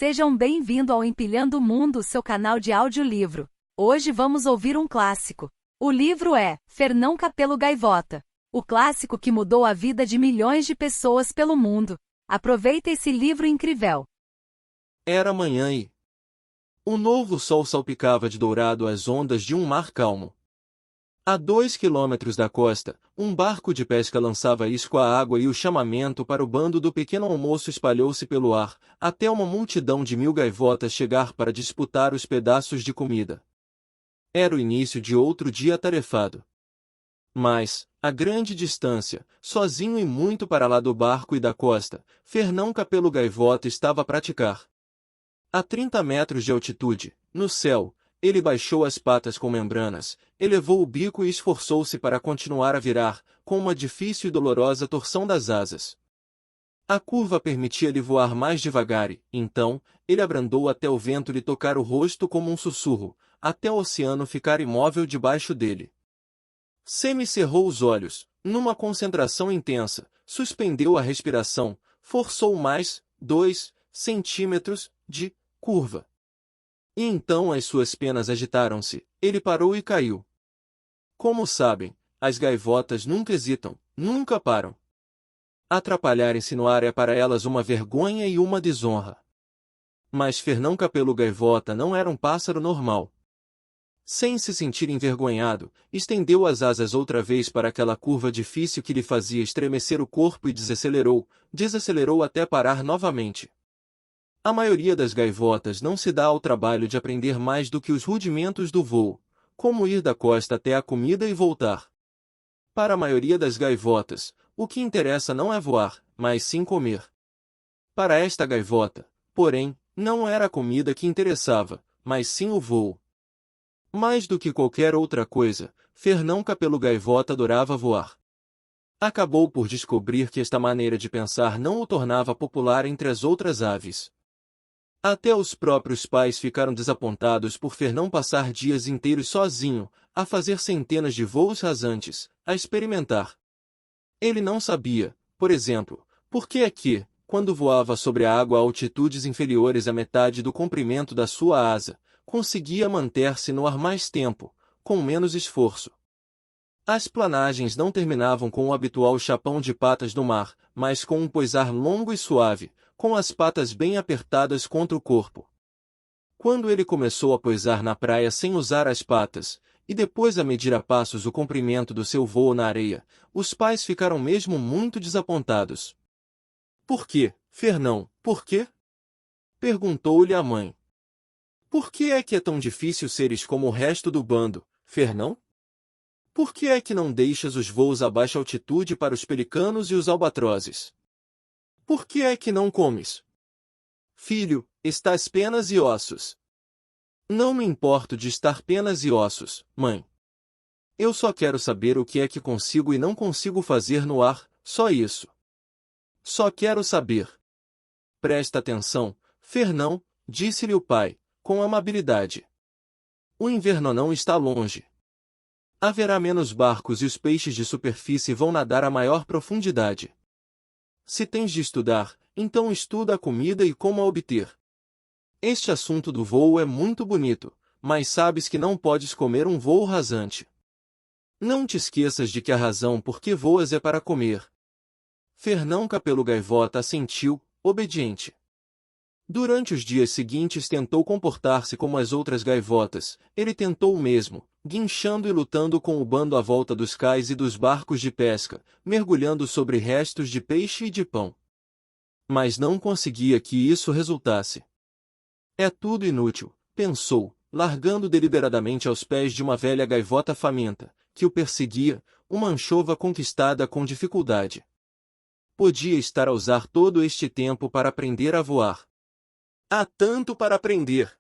Sejam bem-vindos ao Empilhando o Mundo, seu canal de audiolivro. Hoje vamos ouvir um clássico. O livro é Fernão Capelo Gaivota, o clássico que mudou a vida de milhões de pessoas pelo mundo. Aproveita esse livro incrível. Era manhã e o novo sol salpicava de dourado as ondas de um mar calmo. A 2 quilômetros da costa, um barco de pesca lançava isco à água e o chamamento para o bando do pequeno almoço espalhou-se pelo ar, até uma multidão de 1000 gaivotas chegar para disputar os pedaços de comida. Era o início de outro dia atarefado. Mas, a grande distância, sozinho e muito para lá do barco e da costa, Fernão Capelo Gaivota estava a praticar. A 30 metros de altitude, no céu, ele baixou as patas com membranas, elevou o bico e esforçou-se para continuar a virar, com uma difícil e dolorosa torção das asas. A curva permitia-lhe voar mais devagar e, então, ele abrandou até o vento lhe tocar o rosto como um sussurro, até o oceano ficar imóvel debaixo dele. Semi-cerrou os olhos, numa concentração intensa, suspendeu a respiração, forçou mais 2 centímetros de curva. E então as suas penas agitaram-se, ele parou e caiu. Como sabem, as gaivotas nunca hesitam, nunca param. Atrapalharem-se no ar é para elas uma vergonha e uma desonra. Mas Fernão Capelo Gaivota não era um pássaro normal. Sem se sentir envergonhado, estendeu as asas outra vez para aquela curva difícil que lhe fazia estremecer o corpo e desacelerou até parar novamente. A maioria das gaivotas não se dá ao trabalho de aprender mais do que os rudimentos do voo, como ir da costa até a comida e voltar. Para a maioria das gaivotas, o que interessa não é voar, mas sim comer. Para esta gaivota, porém, não era a comida que interessava, mas sim o voo. Mais do que qualquer outra coisa, Fernão Capelo Gaivota adorava voar. Acabou por descobrir que esta maneira de pensar não o tornava popular entre as outras aves. Até os próprios pais ficaram desapontados por Fernão passar dias inteiros sozinho, a fazer centenas de voos rasantes, a experimentar. Ele não sabia, por exemplo, por que é que, quando voava sobre a água a altitudes inferiores à metade do comprimento da sua asa, conseguia manter-se no ar mais tempo, com menos esforço. As planagens não terminavam com o habitual chapão de patas do mar, mas com um poisar longo e suave, com as patas bem apertadas contra o corpo. Quando ele começou a poisar na praia sem usar as patas, e depois a medir a passos o comprimento do seu voo na areia, os pais ficaram mesmo muito desapontados. Por quê, Fernão, por quê? Perguntou-lhe a mãe. Por que é que é tão difícil seres como o resto do bando, Fernão? Por que é que não deixas os voos a baixa altitude para os pelicanos e os albatrozes? Por que é que não comes? Filho, estás penas e ossos. Não me importo de estar penas e ossos, mãe. Eu só quero saber o que é que consigo e não consigo fazer no ar, só isso. Só quero saber. Presta atenção, Fernão, disse-lhe o pai, com amabilidade. O inverno não está longe. Haverá menos barcos e os peixes de superfície vão nadar a maior profundidade. Se tens de estudar, então estuda a comida e como a obter. Este assunto do voo é muito bonito, mas sabes que não podes comer um voo rasante. Não te esqueças de que a razão por que voas é para comer. Fernão Capelo Gaivota assentiu, obediente. Durante os dias seguintes tentou comportar-se como as outras gaivotas, ele tentou o mesmo, guinchando e lutando com o bando à volta dos cais e dos barcos de pesca, mergulhando sobre restos de peixe e de pão. Mas não conseguia que isso resultasse. É tudo inútil, pensou, largando deliberadamente aos pés de uma velha gaivota faminta, que o perseguia, uma anchova conquistada com dificuldade. Podia estar a usar todo este tempo para aprender a voar. Há tanto para aprender!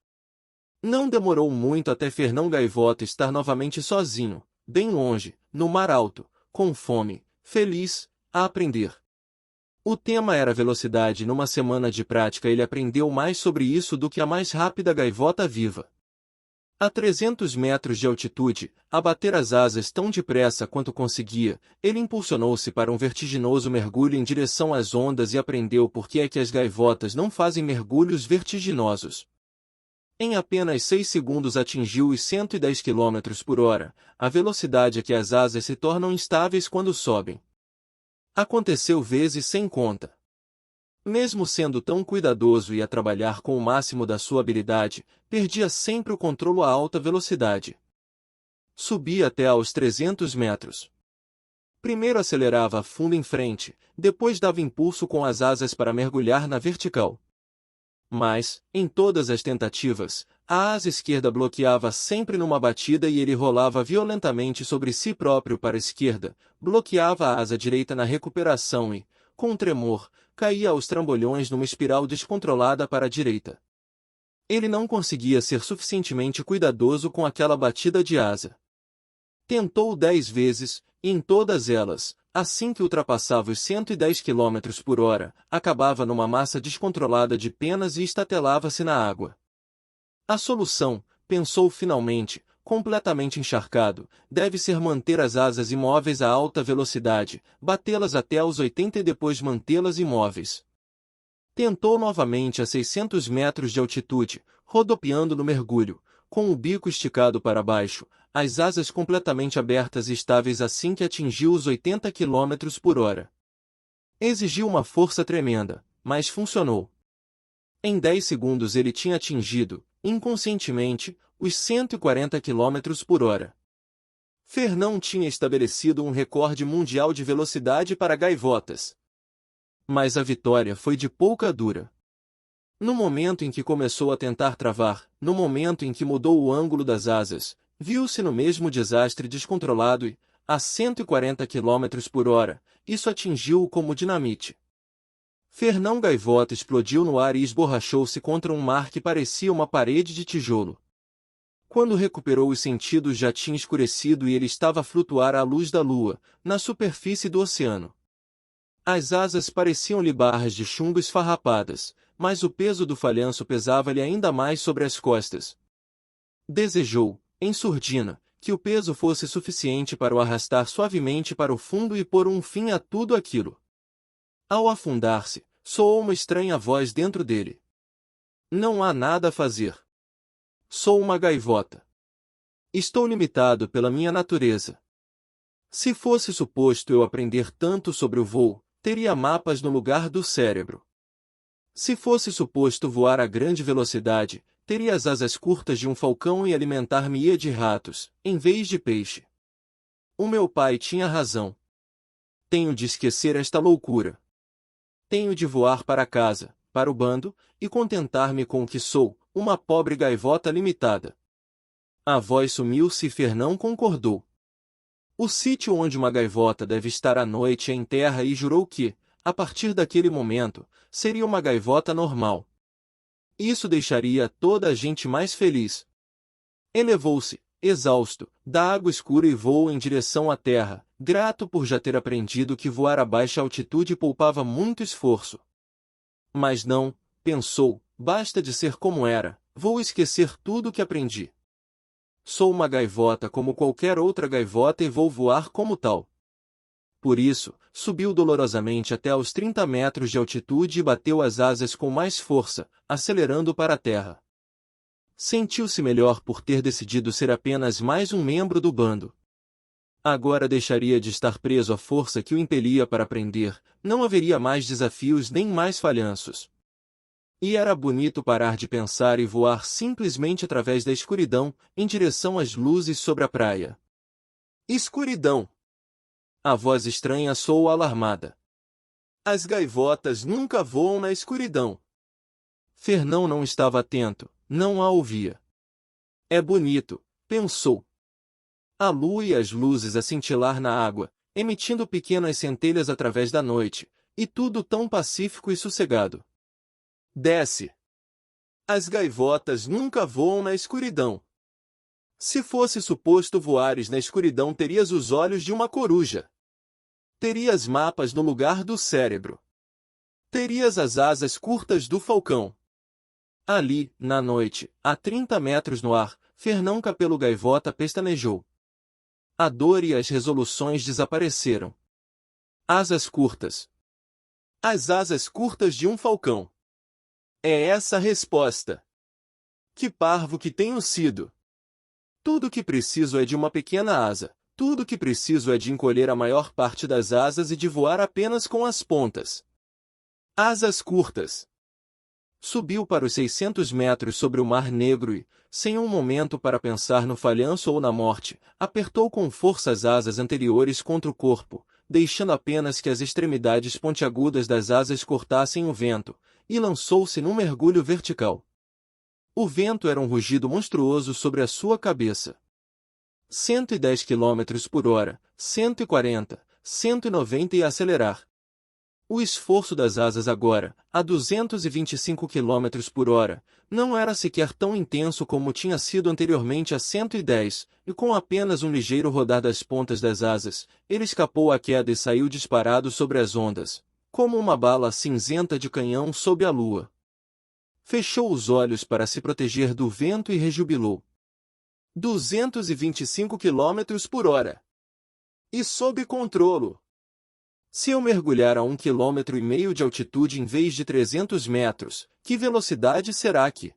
Não demorou muito até Fernão Gaivota estar novamente sozinho, bem longe, no mar alto, com fome, feliz, a aprender. O tema era velocidade e numa semana de prática ele aprendeu mais sobre isso do que a mais rápida gaivota viva. A 300 metros de altitude, a bater as asas tão depressa quanto conseguia, ele impulsionou-se para um vertiginoso mergulho em direção às ondas e aprendeu por que é que as gaivotas não fazem mergulhos vertiginosos. Em apenas 6 segundos atingiu os 110 km por hora, a velocidade a que as asas se tornam instáveis quando sobem. Aconteceu vezes sem conta. Mesmo sendo tão cuidadoso e a trabalhar com o máximo da sua habilidade, perdia sempre o controle a alta velocidade. Subia até aos 300 metros. Primeiro acelerava a fundo em frente, depois dava impulso com as asas para mergulhar na vertical. Mas, em todas as tentativas, a asa esquerda bloqueava sempre numa batida e ele rolava violentamente sobre si próprio para a esquerda, bloqueava a asa direita na recuperação e, com um tremor, caía aos trambolhões numa espiral descontrolada para a direita. Ele não conseguia ser suficientemente cuidadoso com aquela batida de asa. Tentou 10 vezes, e em todas elas, assim que ultrapassava os 110 km por hora, acabava numa massa descontrolada de penas e estatelava-se na água. A solução, pensou finalmente, completamente encharcado, deve ser manter as asas imóveis a alta velocidade, batê-las até aos 80 e depois mantê-las imóveis. Tentou novamente a 600 metros de altitude, rodopiando no mergulho, com o bico esticado para baixo, as asas completamente abertas e estáveis assim que atingiu os 80 km por hora. Exigiu uma força tremenda, mas funcionou. Em 10 segundos ele tinha atingido, inconscientemente, os 140 km por hora. Fernão tinha estabelecido um recorde mundial de velocidade para gaivotas. Mas a vitória foi de pouca dura. No momento em que começou a tentar travar, no momento em que mudou o ângulo das asas, viu-se no mesmo desastre descontrolado e, a 140 km por hora, isso atingiu-o como dinamite. Fernão Gaivota explodiu no ar e esborrachou-se contra um mar que parecia uma parede de tijolo. Quando recuperou os sentidos já tinha escurecido e ele estava a flutuar à luz da lua, na superfície do oceano. As asas pareciam-lhe barras de chumbo esfarrapadas, mas o peso do falhanço pesava-lhe ainda mais sobre as costas. Desejou, em surdina, que o peso fosse suficiente para o arrastar suavemente para o fundo e pôr um fim a tudo aquilo. Ao afundar-se, soou uma estranha voz dentro dele. Não há nada a fazer. Sou uma gaivota. Estou limitado pela minha natureza. Se fosse suposto eu aprender tanto sobre o voo, teria mapas no lugar do cérebro. Se fosse suposto voar a grande velocidade, teria as asas curtas de um falcão e alimentar-me-ia de ratos, em vez de peixe. O meu pai tinha razão. Tenho de esquecer esta loucura. Tenho de voar para casa, para o bando, e contentar-me com o que sou, uma pobre gaivota limitada. A voz sumiu-se e Fernão concordou. O sítio onde uma gaivota deve estar à noite é em terra e jurou que, a partir daquele momento, seria uma gaivota normal. Isso deixaria toda a gente mais feliz. Elevou-se, exausto, da água escura e voou em direção à terra, grato por já ter aprendido que voar a baixa altitude poupava muito esforço. Mas não, pensou, basta de ser como era, vou esquecer tudo o que aprendi. Sou uma gaivota como qualquer outra gaivota e vou voar como tal. Por isso, subiu dolorosamente até aos 30 metros de altitude e bateu as asas com mais força, acelerando para a terra. Sentiu-se melhor por ter decidido ser apenas mais um membro do bando. Agora deixaria de estar preso à força que o impelia para aprender, não haveria mais desafios nem mais falhanços. E era bonito parar de pensar e voar simplesmente através da escuridão, em direção às luzes sobre a praia. Escuridão! A voz estranha soou alarmada. As gaivotas nunca voam na escuridão. Fernão não estava atento, não a ouvia. É bonito, pensou. A lua e as luzes a cintilar na água, emitindo pequenas centelhas através da noite, e tudo tão pacífico e sossegado. Desce. As gaivotas nunca voam na escuridão. Se fosse suposto voares na escuridão, terias os olhos de uma coruja. Terias mapas no lugar do cérebro. Terias as asas curtas do falcão. Ali, na noite, a 30 metros no ar, Fernão Capelo Gaivota pestanejou. A dor e as resoluções desapareceram. Asas curtas. As asas curtas de um falcão. É essa a resposta. Que parvo que tenho sido! Tudo que preciso é de uma pequena asa. Tudo que preciso é de encolher a maior parte das asas e de voar apenas com as pontas. Asas curtas. Subiu para os 600 metros sobre o Mar Negro e, sem um momento para pensar no falhanço ou na morte, apertou com força as asas anteriores contra o corpo, deixando apenas que as extremidades pontiagudas das asas cortassem o vento, e lançou-se num mergulho vertical. O vento era um rugido monstruoso sobre a sua cabeça. 110 km por hora, 140, 190 e acelerar. O esforço das asas agora, a 225 km por hora, não era sequer tão intenso como tinha sido anteriormente a 110, e com apenas um ligeiro rodar das pontas das asas, ele escapou à queda e saiu disparado sobre as ondas, como uma bala cinzenta de canhão sob a lua. Fechou os olhos para se proteger do vento e rejubilou. 225 km por hora. E sob controlo. Se eu mergulhar a 1,5 km de altitude em vez de 300 metros, que velocidade será que?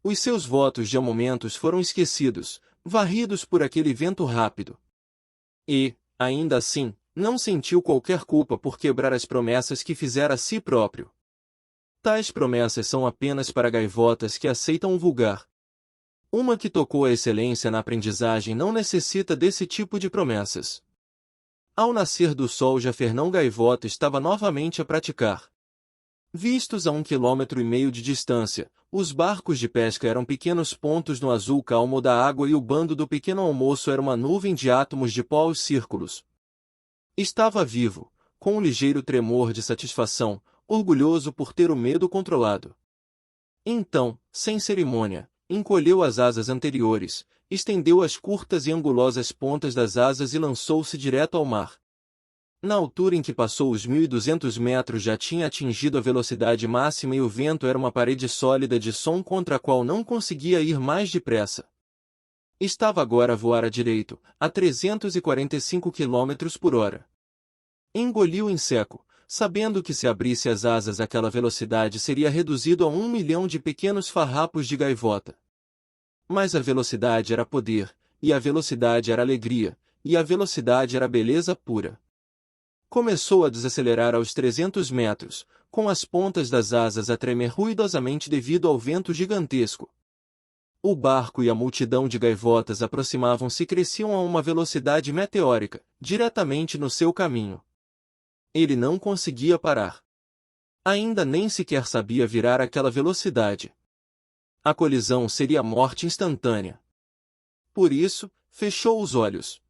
Os seus votos de momentos foram esquecidos, varridos por aquele vento rápido. E, ainda assim, não sentiu qualquer culpa por quebrar as promessas que fizera a si próprio. Tais promessas são apenas para gaivotas que aceitam o vulgar. Uma que tocou a excelência na aprendizagem não necessita desse tipo de promessas. Ao nascer do sol já Fernão Gaivota estava novamente a praticar. Vistos a 1,5 km de distância, os barcos de pesca eram pequenos pontos no azul calmo da água e o bando do pequeno almoço era uma nuvem de átomos de pó aos círculos. Estava vivo, com um ligeiro tremor de satisfação, orgulhoso por ter o medo controlado. Então, sem cerimônia, encolheu as asas anteriores, estendeu as curtas e angulosas pontas das asas e lançou-se direto ao mar. Na altura em que passou os 1.200 metros já tinha atingido a velocidade máxima e o vento era uma parede sólida de som contra a qual não conseguia ir mais depressa. Estava agora a voar à direito, a 345 km por hora. Engoliu em seco, sabendo que se abrisse as asas àquela velocidade seria reduzido a 1 milhão de pequenos farrapos de gaivota. Mas a velocidade era poder, e a velocidade era alegria, e a velocidade era beleza pura. Começou a desacelerar aos 300 metros, com as pontas das asas a tremer ruidosamente devido ao vento gigantesco. O barco e a multidão de gaivotas aproximavam-se e cresciam a uma velocidade meteórica, diretamente no seu caminho. Ele não conseguia parar. Ainda nem sequer sabia virar aquela velocidade. A colisão seria morte instantânea. Por isso, fechou os olhos.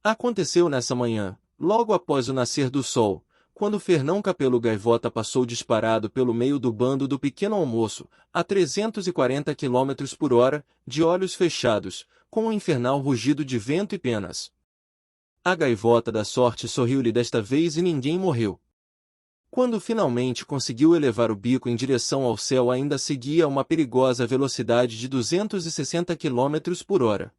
Aconteceu nessa manhã, logo após o nascer do sol, quando Fernão Capelo Gaivota passou disparado pelo meio do bando do pequeno almoço, a 340 km por hora, de olhos fechados, com um infernal rugido de vento e penas. A gaivota da sorte sorriu-lhe desta vez e ninguém morreu. Quando finalmente conseguiu elevar o bico em direção ao céu ainda seguia a uma perigosa velocidade de 260 km por hora.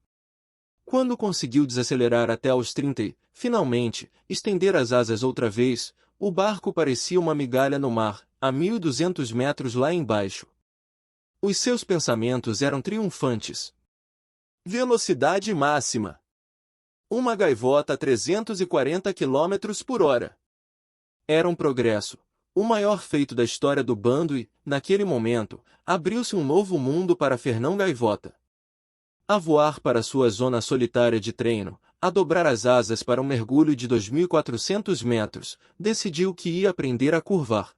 Quando conseguiu desacelerar até aos 30 e, finalmente, estender as asas outra vez, o barco parecia uma migalha no mar, a 1.200 metros lá embaixo. Os seus pensamentos eram triunfantes. Velocidade máxima. Uma gaivota a 340 km por hora. Era um progresso, o maior feito da história do bando e, naquele momento, abriu-se um novo mundo para Fernão Gaivota. A voar para sua zona solitária de treino, a dobrar as asas para um mergulho de 2.400 metros, decidiu que ia aprender a curvar.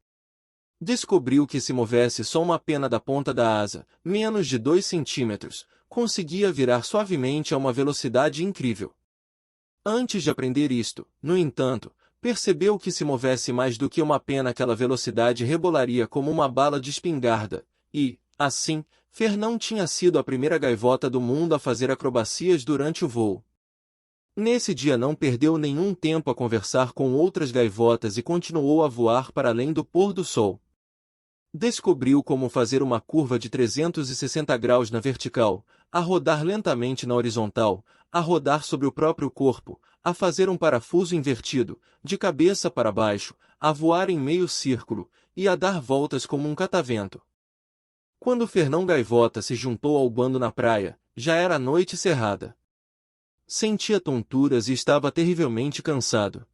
Descobriu que se movesse só uma pena da ponta da asa, menos de 2 centímetros, conseguia virar suavemente a uma velocidade incrível. Antes de aprender isto, no entanto, percebeu que se movesse mais do que uma pena aquela velocidade rebolaria como uma bala de espingarda, e, assim, Fernão tinha sido a primeira gaivota do mundo a fazer acrobacias durante o voo. Nesse dia não perdeu nenhum tempo a conversar com outras gaivotas e continuou a voar para além do pôr do sol. Descobriu como fazer uma curva de 360 graus na vertical, a rodar lentamente na horizontal, a rodar sobre o próprio corpo, a fazer um parafuso invertido, de cabeça para baixo, a voar em meio círculo, e a dar voltas como um catavento. Quando Fernão Gaivota se juntou ao bando na praia, já era noite cerrada. Sentia tonturas e estava terrivelmente cansado.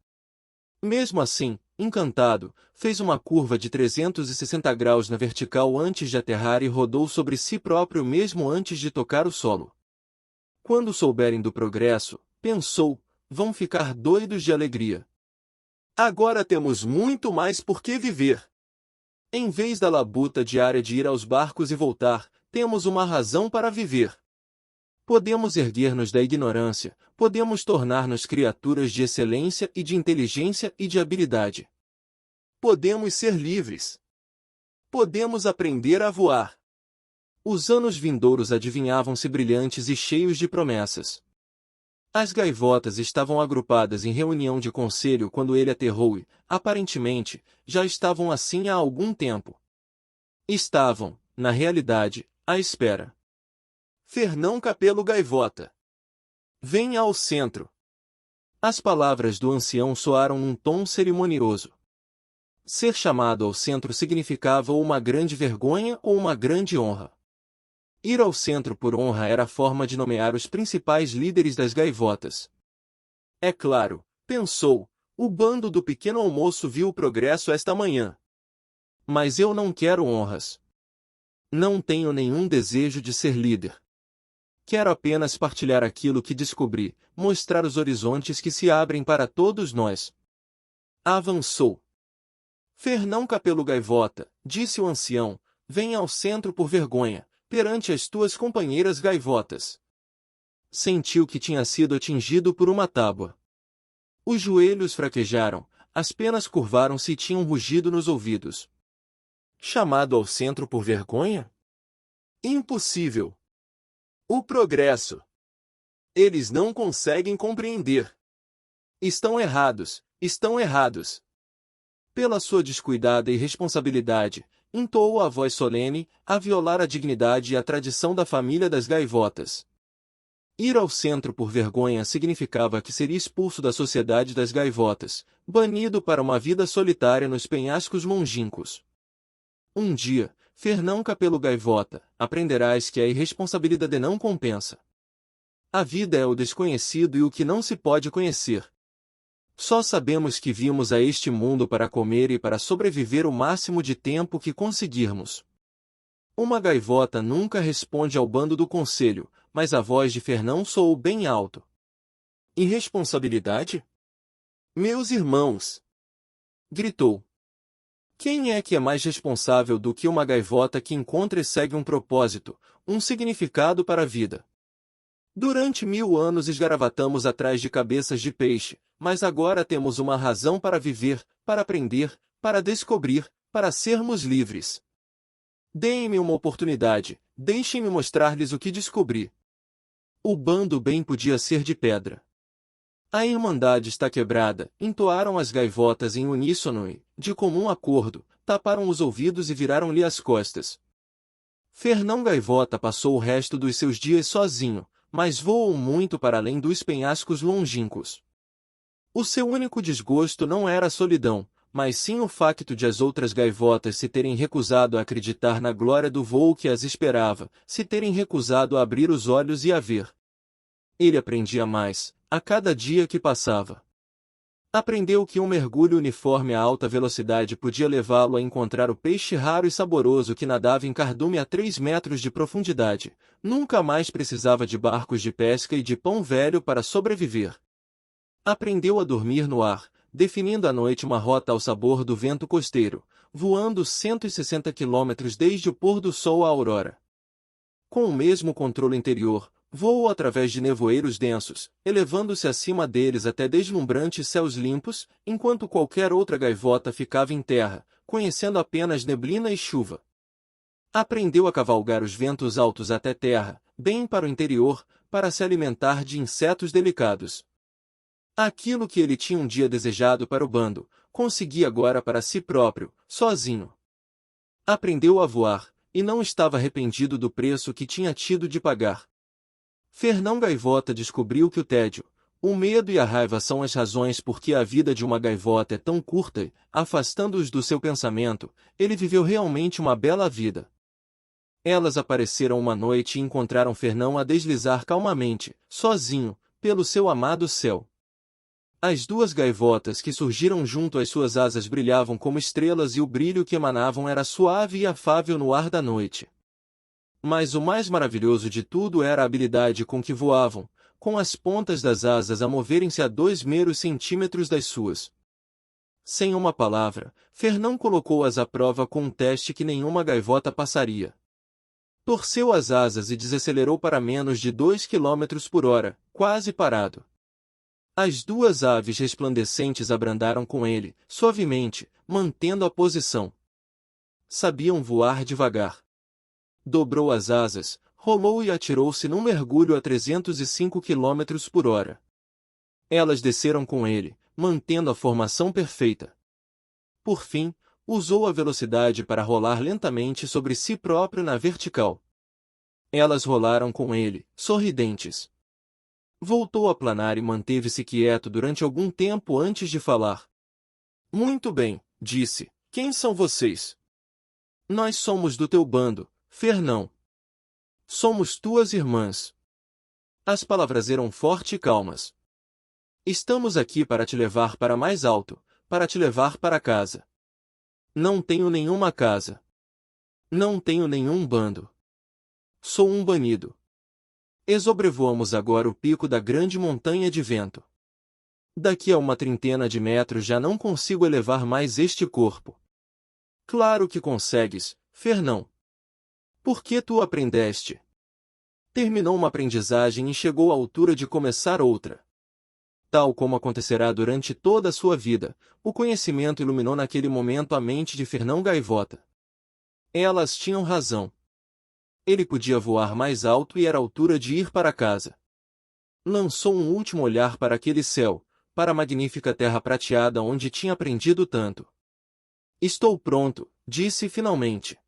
Mesmo assim, encantado, fez uma curva de 360 graus na vertical antes de aterrar e rodou sobre si próprio mesmo antes de tocar o solo. Quando souberem do progresso, pensou, vão ficar doidos de alegria. Agora temos muito mais por que viver. Em vez da labuta diária de ir aos barcos e voltar, temos uma razão para viver. Podemos erguer-nos da ignorância, podemos tornar-nos criaturas de excelência e de inteligência e de habilidade. Podemos ser livres. Podemos aprender a voar. Os anos vindouros adivinhavam-se brilhantes e cheios de promessas. As gaivotas estavam agrupadas em reunião de conselho quando ele aterrou e, aparentemente, já estavam assim há algum tempo. Estavam, na realidade, à espera. Fernão Capelo Gaivota. Venha ao centro. As palavras do ancião soaram num tom cerimonioso. Ser chamado ao centro significava ou uma grande vergonha ou uma grande honra. Ir ao centro por honra era a forma de nomear os principais líderes das gaivotas. É claro, pensou, o bando do pequeno almoço viu o progresso esta manhã. Mas eu não quero honras. Não tenho nenhum desejo de ser líder. Quero apenas partilhar aquilo que descobri, mostrar os horizontes que se abrem para todos nós. Avançou. Fernão Capelo Gaivota, disse o ancião, venha ao centro por vergonha, perante as tuas companheiras gaivotas. Sentiu que tinha sido atingido por uma tábua. Os joelhos fraquejaram, as penas curvaram-se e tinham rugido nos ouvidos. Chamado ao centro por vergonha? Impossível. O progresso. Eles não conseguem compreender. Estão errados, estão errados. Pela sua descuidada irresponsabilidade, entoou a voz solene, a violar a dignidade e a tradição da família das gaivotas. Ir ao centro por vergonha significava que seria expulso da sociedade das gaivotas, banido para uma vida solitária nos penhascos longínquos. Um dia, Fernão Capelo Gaivota, aprenderás que a irresponsabilidade não compensa. A vida é o desconhecido e o que não se pode conhecer. Só sabemos que vimos a este mundo para comer e para sobreviver o máximo de tempo que conseguirmos. Uma gaivota nunca responde ao bando do conselho, mas a voz de Fernão soou bem alto. Irresponsabilidade? Meus irmãos! Gritou. Quem é que é mais responsável do que uma gaivota que encontra e segue um propósito, um significado para a vida? Durante 1000 anos esgaravatamos atrás de cabeças de peixe, mas agora temos uma razão para viver, para aprender, para descobrir, para sermos livres. Deem-me uma oportunidade, deixem-me mostrar-lhes o que descobri. O bando bem podia ser de pedra. A irmandade está quebrada, entoaram as gaivotas em uníssono e, de comum acordo, taparam os ouvidos e viraram-lhe as costas. Fernão Gaivota passou o resto dos seus dias sozinho, mas voou muito para além dos penhascos longínquos. O seu único desgosto não era a solidão, mas sim o facto de as outras gaivotas se terem recusado a acreditar na glória do voo que as esperava, se terem recusado a abrir os olhos e a ver. Ele aprendia mais, a cada dia que passava. Aprendeu que um mergulho uniforme a alta velocidade podia levá-lo a encontrar o peixe raro e saboroso que nadava em cardume a 3 metros de profundidade. Nunca mais precisava de barcos de pesca e de pão velho para sobreviver. Aprendeu a dormir no ar, definindo à noite uma rota ao sabor do vento costeiro, voando 160 quilômetros desde o pôr do sol à aurora. Com o mesmo controle interior, voou através de nevoeiros densos, elevando-se acima deles até deslumbrantes céus limpos, enquanto qualquer outra gaivota ficava em terra, conhecendo apenas neblina e chuva. Aprendeu a cavalgar os ventos altos até terra, bem para o interior, para se alimentar de insetos delicados. Aquilo que ele tinha um dia desejado para o bando, conseguia agora para si próprio, sozinho. Aprendeu a voar, e não estava arrependido do preço que tinha tido de pagar. Fernão Gaivota descobriu que o tédio, o medo e a raiva são as razões por que a vida de uma gaivota é tão curta e, afastando-os do seu pensamento, ele viveu realmente uma bela vida. Elas apareceram uma noite e encontraram Fernão a deslizar calmamente, sozinho, pelo seu amado céu. As duas gaivotas que surgiram junto às suas asas brilhavam como estrelas e o brilho que emanavam era suave e afável no ar da noite. Mas o mais maravilhoso de tudo era a habilidade com que voavam, com as pontas das asas a moverem-se a 2 meros centímetros das suas. Sem uma palavra, Fernão colocou-as à prova com um teste que nenhuma gaivota passaria. Torceu as asas e desacelerou para menos de 2 quilômetros por hora, quase parado. As duas aves resplandecentes abrandaram com ele, suavemente, mantendo a posição. Sabiam voar devagar. Dobrou as asas, rolou e atirou-se num mergulho a 305 quilômetros por hora. Elas desceram com ele, mantendo a formação perfeita. Por fim, usou a velocidade para rolar lentamente sobre si próprio na vertical. Elas rolaram com ele, sorridentes. Voltou a planar e manteve-se quieto durante algum tempo antes de falar. Muito bem, disse. Quem são vocês? Nós somos do teu bando, Fernão. Somos tuas irmãs. As palavras eram fortes e calmas. Estamos aqui para te levar para mais alto, para te levar para casa. Não tenho nenhuma casa. Não tenho nenhum bando. Sou um banido. Sobrevoamos agora o pico da grande montanha de vento. Daqui a uma 30 de metros já não consigo elevar mais este corpo. Claro que consegues, Fernão. Por que tu aprendeste? Terminou uma aprendizagem e chegou à altura de começar outra. Tal como acontecerá durante toda a sua vida, o conhecimento iluminou naquele momento a mente de Fernão Gaivota. Elas tinham razão. Ele podia voar mais alto e era a altura de ir para casa. Lançou um último olhar para aquele céu, para a magnífica terra prateada onde tinha aprendido tanto. Estou pronto, disse finalmente.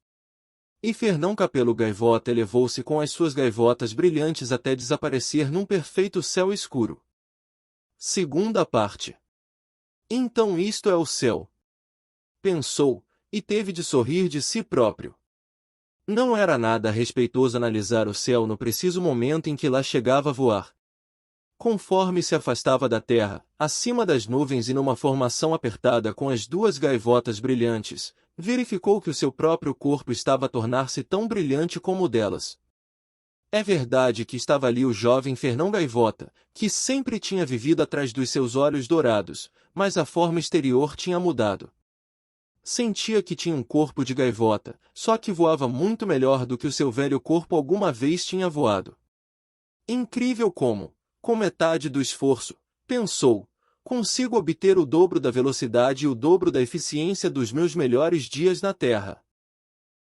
E Fernão Capelo Gaivota elevou-se com as suas gaivotas brilhantes até desaparecer num perfeito céu escuro. Segunda parte. Então isto é o céu. Pensou, e teve de sorrir de si próprio. Não era nada respeitoso analisar o céu no preciso momento em que lá chegava a voar. Conforme se afastava da terra, acima das nuvens e numa formação apertada com as duas gaivotas brilhantes, verificou que o seu próprio corpo estava a tornar-se tão brilhante como o delas. É verdade que estava ali o jovem Fernão Gaivota, que sempre tinha vivido atrás dos seus olhos dourados, mas a forma exterior tinha mudado. Sentia que tinha um corpo de gaivota, só que voava muito melhor do que o seu velho corpo alguma vez tinha voado. Incrível como, com metade do esforço, pensou, consigo obter o dobro da velocidade e o dobro da eficiência dos meus melhores dias na Terra.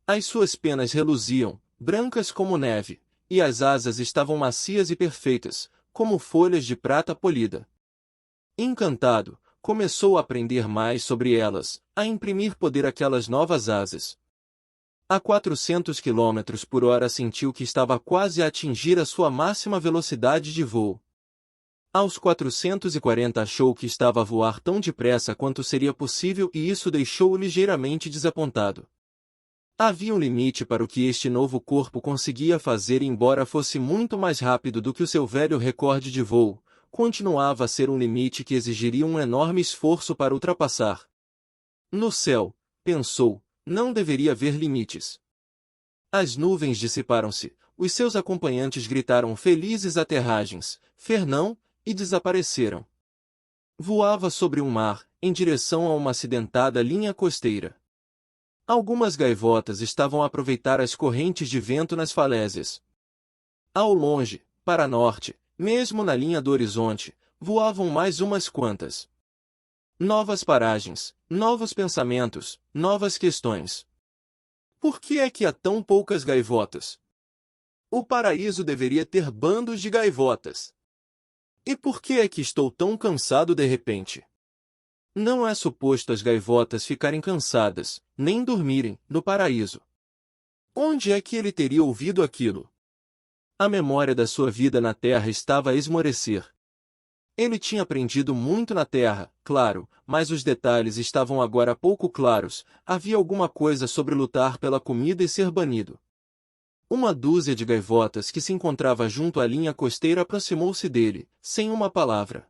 As suas penas reluziam, brancas como neve, e as asas estavam macias e perfeitas, como folhas de prata polida. Encantado, começou a aprender mais sobre elas, a imprimir poder àquelas novas asas. A 400 km por hora sentiu que estava quase a atingir a sua máxima velocidade de voo. Aos 440 achou que estava a voar tão depressa quanto seria possível e isso deixou-o ligeiramente desapontado. Havia um limite para o que este novo corpo conseguia fazer e embora fosse muito mais rápido do que o seu velho recorde de voo, continuava a ser um limite que exigiria um enorme esforço para ultrapassar. No céu, pensou, não deveria haver limites. As nuvens dissiparam-se, os seus acompanhantes gritaram felizes aterragens, Fernão, e desapareceram. Voava sobre um mar, em direção a uma acidentada linha costeira. Algumas gaivotas estavam a aproveitar as correntes de vento nas falésias. Ao longe, para norte, mesmo na linha do horizonte, voavam mais umas quantas. Novas paragens, novos pensamentos, novas questões. Por que é que há tão poucas gaivotas? O paraíso deveria ter bandos de gaivotas. E por que é que estou tão cansado de repente? Não é suposto as gaivotas ficarem cansadas, nem dormirem, no paraíso. Onde é que ele teria ouvido aquilo? A memória da sua vida na Terra estava a esmorecer. Ele tinha aprendido muito na Terra, claro, mas os detalhes estavam agora pouco claros. Havia alguma coisa sobre lutar pela comida e ser banido. Uma dúzia de gaivotas que se encontrava junto à linha costeira aproximou-se dele, sem uma palavra.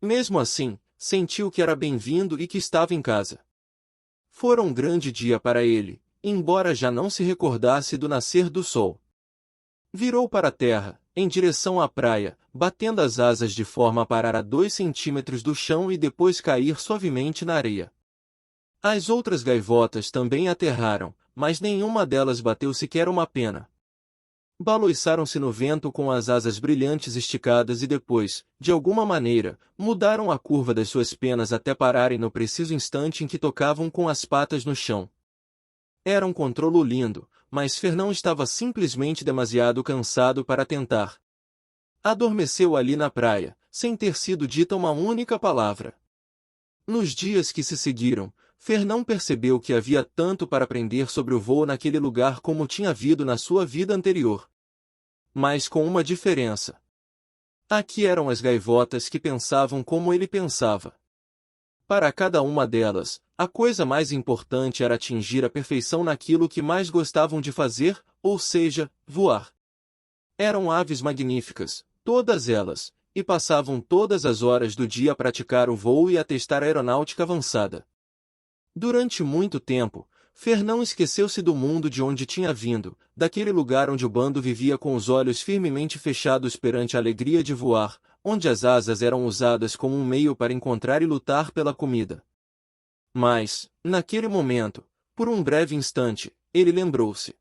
Mesmo assim, sentiu que era bem-vindo e que estava em casa. Fora um grande dia para ele, embora já não se recordasse do nascer do sol. Virou para a terra, em direção à praia, batendo as asas de forma a parar a 2 centímetros do chão e depois cair suavemente na areia. As outras gaivotas também aterraram, mas nenhuma delas bateu sequer uma pena. Baloiçaram-se no vento com as asas brilhantes esticadas e depois, de alguma maneira, mudaram a curva das suas penas até pararem no preciso instante em que tocavam com as patas no chão. Era um controlo lindo, mas Fernão estava simplesmente demasiado cansado para tentar. Adormeceu ali na praia, sem ter sido dita uma única palavra. Nos dias que se seguiram, Fernão percebeu que havia tanto para aprender sobre o voo naquele lugar como tinha havido na sua vida anterior. Mas com uma diferença. Aqui eram as gaivotas que pensavam como ele pensava. Para cada uma delas, a coisa mais importante era atingir a perfeição naquilo que mais gostavam de fazer, ou seja, voar. Eram aves magníficas, todas elas, e passavam todas as horas do dia a praticar o voo e a testar a aeronáutica avançada. Durante muito tempo, Fernão esqueceu-se do mundo de onde tinha vindo, daquele lugar onde o bando vivia com os olhos firmemente fechados perante a alegria de voar, onde as asas eram usadas como um meio para encontrar e lutar pela comida. Mas, naquele momento, por um breve instante, ele lembrou-se.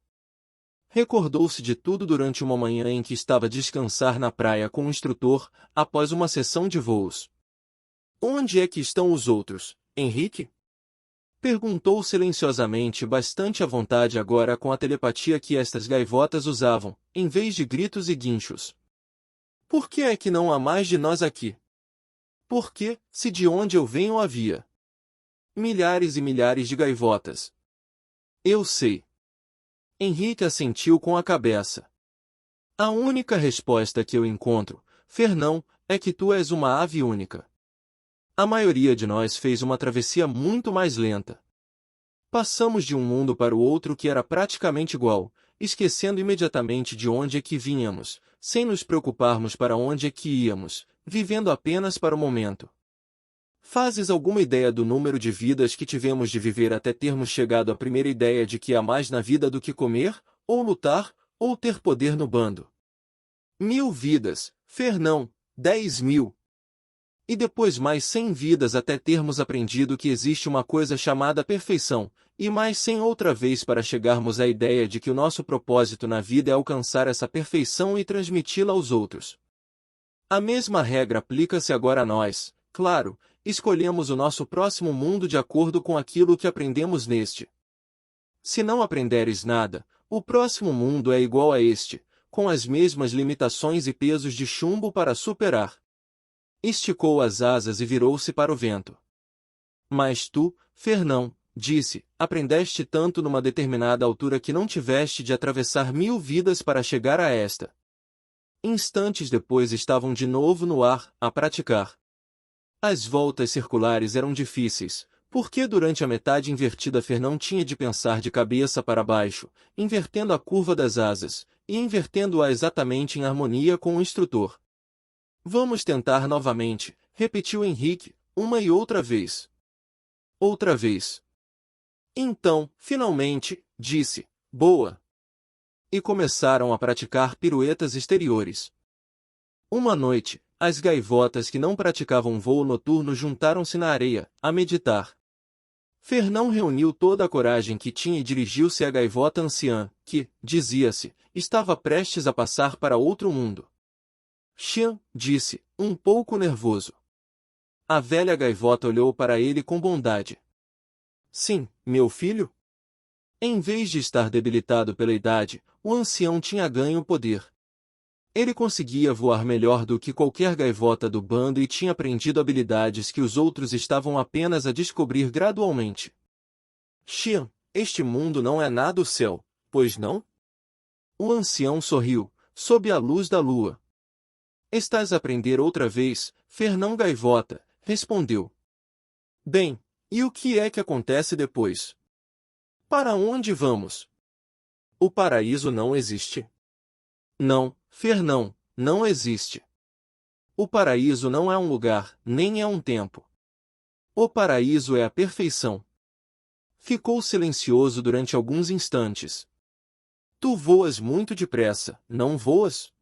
Recordou-se de tudo durante uma manhã em que estava a descansar na praia com o instrutor, após uma sessão de voos. Onde é que estão os outros, Henrique? Perguntou silenciosamente, bastante à vontade agora com a telepatia que estas gaivotas usavam, em vez de gritos e guinchos. Por que é que não há mais de nós aqui? Porque, se de onde eu venho havia milhares e milhares de gaivotas. Eu sei. Henrique assentiu com a cabeça. A única resposta que eu encontro, Fernão, é que tu és uma ave única. A maioria de nós fez uma travessia muito mais lenta. Passamos de um mundo para o outro que era praticamente igual, esquecendo imediatamente de onde é que vínhamos, sem nos preocuparmos para onde é que íamos, vivendo apenas para o momento. Fazes alguma ideia do número de vidas que tivemos de viver até termos chegado à primeira ideia de que há mais na vida do que comer, ou lutar, ou ter poder no bando? 1000 vidas, Fernão, 10.000. E depois mais 100 vidas até termos aprendido que existe uma coisa chamada perfeição, e mais 100 outra vez para chegarmos à ideia de que o nosso propósito na vida é alcançar essa perfeição e transmiti-la aos outros. A mesma regra aplica-se agora a nós, claro, escolhemos o nosso próximo mundo de acordo com aquilo que aprendemos neste. Se não aprenderes nada, o próximo mundo é igual a este, com as mesmas limitações e pesos de chumbo para superar. Esticou as asas e virou-se para o vento. Mas tu, Fernão, disse, aprendeste tanto numa determinada altura que não tiveste de atravessar 1000 vidas para chegar a esta. Instantes depois estavam de novo no ar, a praticar. As voltas circulares eram difíceis, porque durante a metade invertida Fernão tinha de pensar de cabeça para baixo, invertendo a curva das asas, e invertendo-a exatamente em harmonia com o instrutor. Vamos tentar novamente, repetiu Henrique, uma e outra vez. Outra vez. Então, finalmente, disse, boa. E começaram a praticar piruetas exteriores. Uma noite, as gaivotas que não praticavam voo noturno juntaram-se na areia, a meditar. Fernão reuniu toda a coragem que tinha e dirigiu-se à gaivota anciã, que, dizia-se, estava prestes a passar para outro mundo. Xian, disse, um pouco nervoso. A velha gaivota olhou para ele com bondade. Sim, meu filho? Em vez de estar debilitado pela idade, o ancião tinha ganho poder. Ele conseguia voar melhor do que qualquer gaivota do bando e tinha aprendido habilidades que os outros estavam apenas a descobrir gradualmente. Xian, este mundo não é nada o céu, pois não? O ancião sorriu, sob a luz da lua. Estás a aprender outra vez, Fernão Gaivota, respondeu. Bem, e o que é que acontece depois? Para onde vamos? O paraíso não existe. Não, Fernão, não existe. O paraíso não é um lugar, nem é um tempo. O paraíso é a perfeição. Ficou silencioso durante alguns instantes. Tu voas muito depressa, não voas?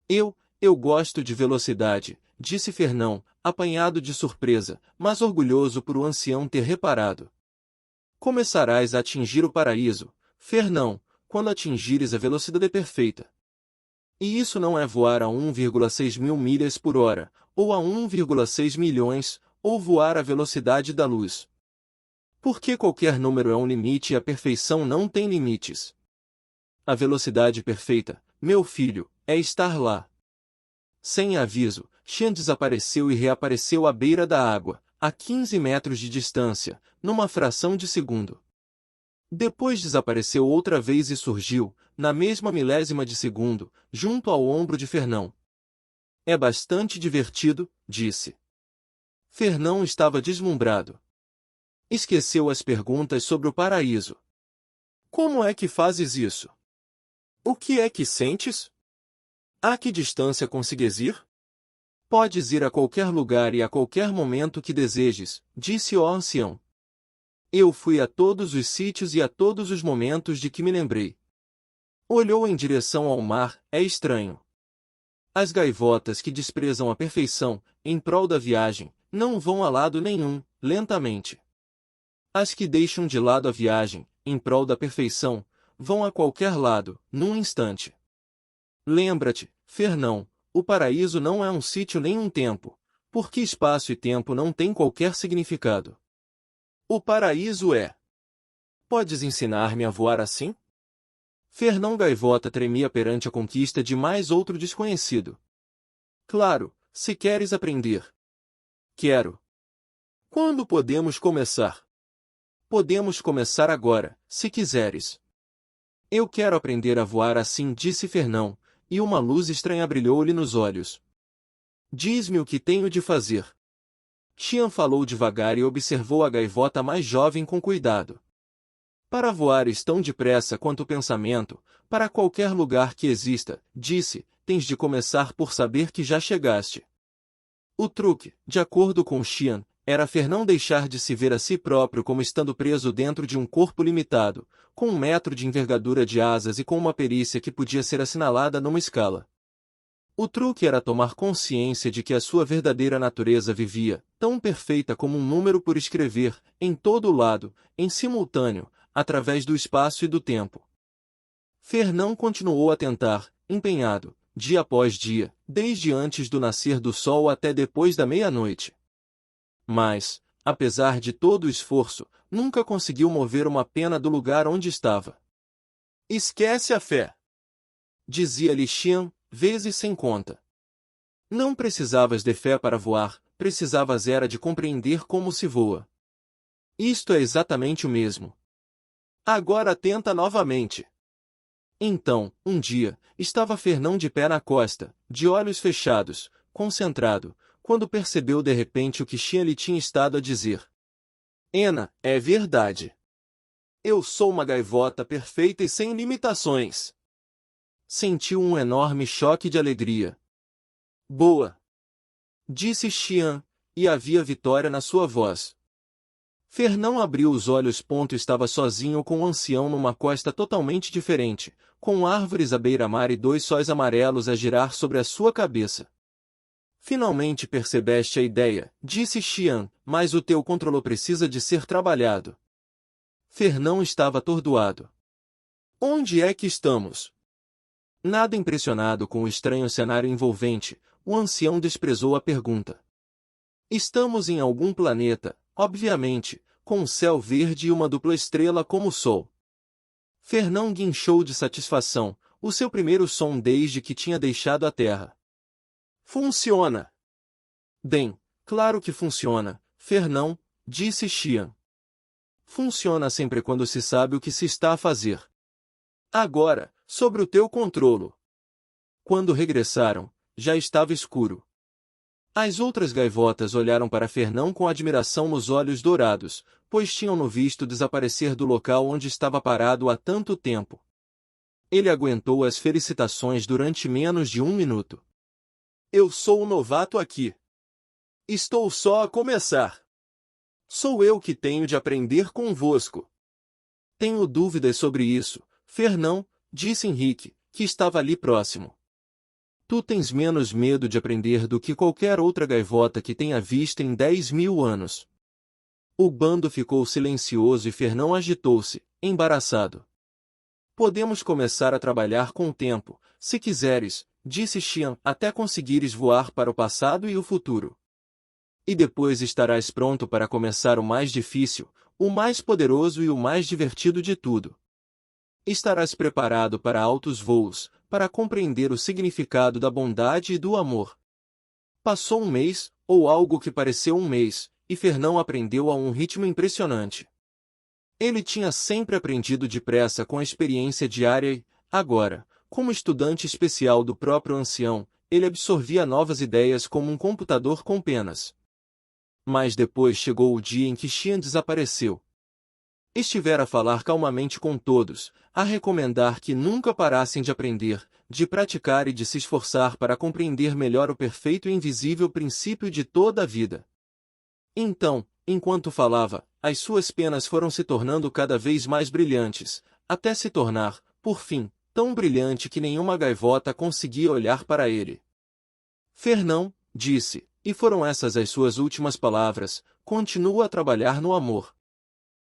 Eu gosto de velocidade, disse Fernão, apanhado de surpresa, mas orgulhoso por o ancião ter reparado. Começarás a atingir o paraíso, Fernão, quando atingires a velocidade perfeita. E isso não é voar a 1,6 mil milhas por hora, ou a 1,6 milhões, ou voar à velocidade da luz. Porque qualquer número é um limite e a perfeição não tem limites. A velocidade perfeita, meu filho, é estar lá. Sem aviso, Xian desapareceu e reapareceu à beira da água, a 15 metros de distância, numa fração de segundo. Depois desapareceu outra vez e surgiu, na mesma milésima de segundo, junto ao ombro de Fernão. É bastante divertido, disse. Fernão estava deslumbrado. Esqueceu as perguntas sobre o paraíso. Como é que fazes isso? O que é que sentes? A que distância consegues ir? Podes ir a qualquer lugar e a qualquer momento que desejes, disse o ancião. Eu fui a todos os sítios e a todos os momentos de que me lembrei. Olhou em direção ao mar, é estranho. As gaivotas que desprezam a perfeição, em prol da viagem, não vão a lado nenhum, lentamente. As que deixam de lado a viagem, em prol da perfeição, vão a qualquer lado, num instante. Lembra-te, Fernão, o paraíso não é um sítio nem um tempo, porque espaço e tempo não têm qualquer significado. O paraíso é. Podes ensinar-me a voar assim? Fernão Gaivota tremia perante a conquista de mais outro desconhecido. Claro, se queres aprender. Quero. Quando podemos começar? Podemos começar agora, se quiseres. Eu quero aprender a voar assim, disse Fernão, e uma luz estranha brilhou-lhe nos olhos. Diz-me o que tenho de fazer. Xian falou devagar e observou a gaivota mais jovem com cuidado. Para voares tão depressa quanto o pensamento, para qualquer lugar que exista, disse, tens de começar por saber que já chegaste. O truque, de acordo com Xian, era Fernão deixar de se ver a si próprio como estando preso dentro de um corpo limitado, com 1 metro de envergadura de asas e com uma perícia que podia ser assinalada numa escala. O truque era tomar consciência de que a sua verdadeira natureza vivia, tão perfeita como um número por escrever, em todo o lado, em simultâneo, através do espaço e do tempo. Fernão continuou a tentar, empenhado, dia após dia, desde antes do nascer do sol até depois da meia-noite. Mas, apesar de todo o esforço, nunca conseguiu mover uma pena do lugar onde estava. Esquece a fé! Dizia-lhe Xian, vezes sem conta. Não precisavas de fé para voar, precisavas era de compreender como se voa. Isto é exatamente o mesmo. Agora tenta novamente. Então, um dia, estava Fernão de pé na costa, de olhos fechados, concentrado, quando percebeu de repente o que Xian lhe tinha estado a dizer. Ena, é verdade. Eu sou uma gaivota perfeita e sem limitações. Sentiu um enorme choque de alegria. Boa! Disse Xian, e havia vitória na sua voz. Fernão abriu os olhos. Estava sozinho com o ancião numa costa totalmente diferente, com árvores à beira-mar e 2 sóis amarelos a girar sobre a sua cabeça. Finalmente percebeste a ideia, disse Xian, mas o teu controle precisa de ser trabalhado. Fernão estava atordoado. Onde é que estamos? Nada impressionado com o estranho cenário envolvente, o ancião desprezou a pergunta. Estamos em algum planeta, obviamente, com um céu verde e uma dupla estrela como o Sol. Fernão guinchou de satisfação, o seu primeiro som desde que tinha deixado a Terra. Funciona! Bem, claro que funciona, Fernão, disse Xian. Funciona sempre quando se sabe o que se está a fazer. Agora, sobre o teu controlo. Quando regressaram, já estava escuro. As outras gaivotas olharam para Fernão com admiração nos olhos dourados, pois tinham-no visto desaparecer do local onde estava parado há tanto tempo. Ele aguentou as felicitações durante menos de 1 minuto. Eu sou o novato aqui. Estou só a começar. Sou eu que tenho de aprender convosco. Tenho dúvidas sobre isso, Fernão, disse Henrique, que estava ali próximo. Tu tens menos medo de aprender do que qualquer outra gaivota que tenha visto em 10.000 anos. O bando ficou silencioso e Fernão agitou-se, embaraçado. Podemos começar a trabalhar com o tempo, se quiseres, disse Xian, até conseguires voar para o passado e o futuro. E depois estarás pronto para começar o mais difícil, o mais poderoso e o mais divertido de tudo. Estarás preparado para altos voos, para compreender o significado da bondade e do amor. Passou 1 mês, ou algo que pareceu 1 mês, e Fernão aprendeu a um ritmo impressionante. Ele tinha sempre aprendido depressa com a experiência diária e, agora, como estudante especial do próprio ancião, ele absorvia novas ideias como um computador com penas. Mas depois chegou o dia em que Xian desapareceu. Estivera a falar calmamente com todos, a recomendar que nunca parassem de aprender, de praticar e de se esforçar para compreender melhor o perfeito e invisível princípio de toda a vida. Então, enquanto falava, as suas penas foram se tornando cada vez mais brilhantes, até se tornar, por fim, tão brilhante que nenhuma gaivota conseguia olhar para ele. Fernão, disse, e foram essas as suas últimas palavras, continua a trabalhar no amor.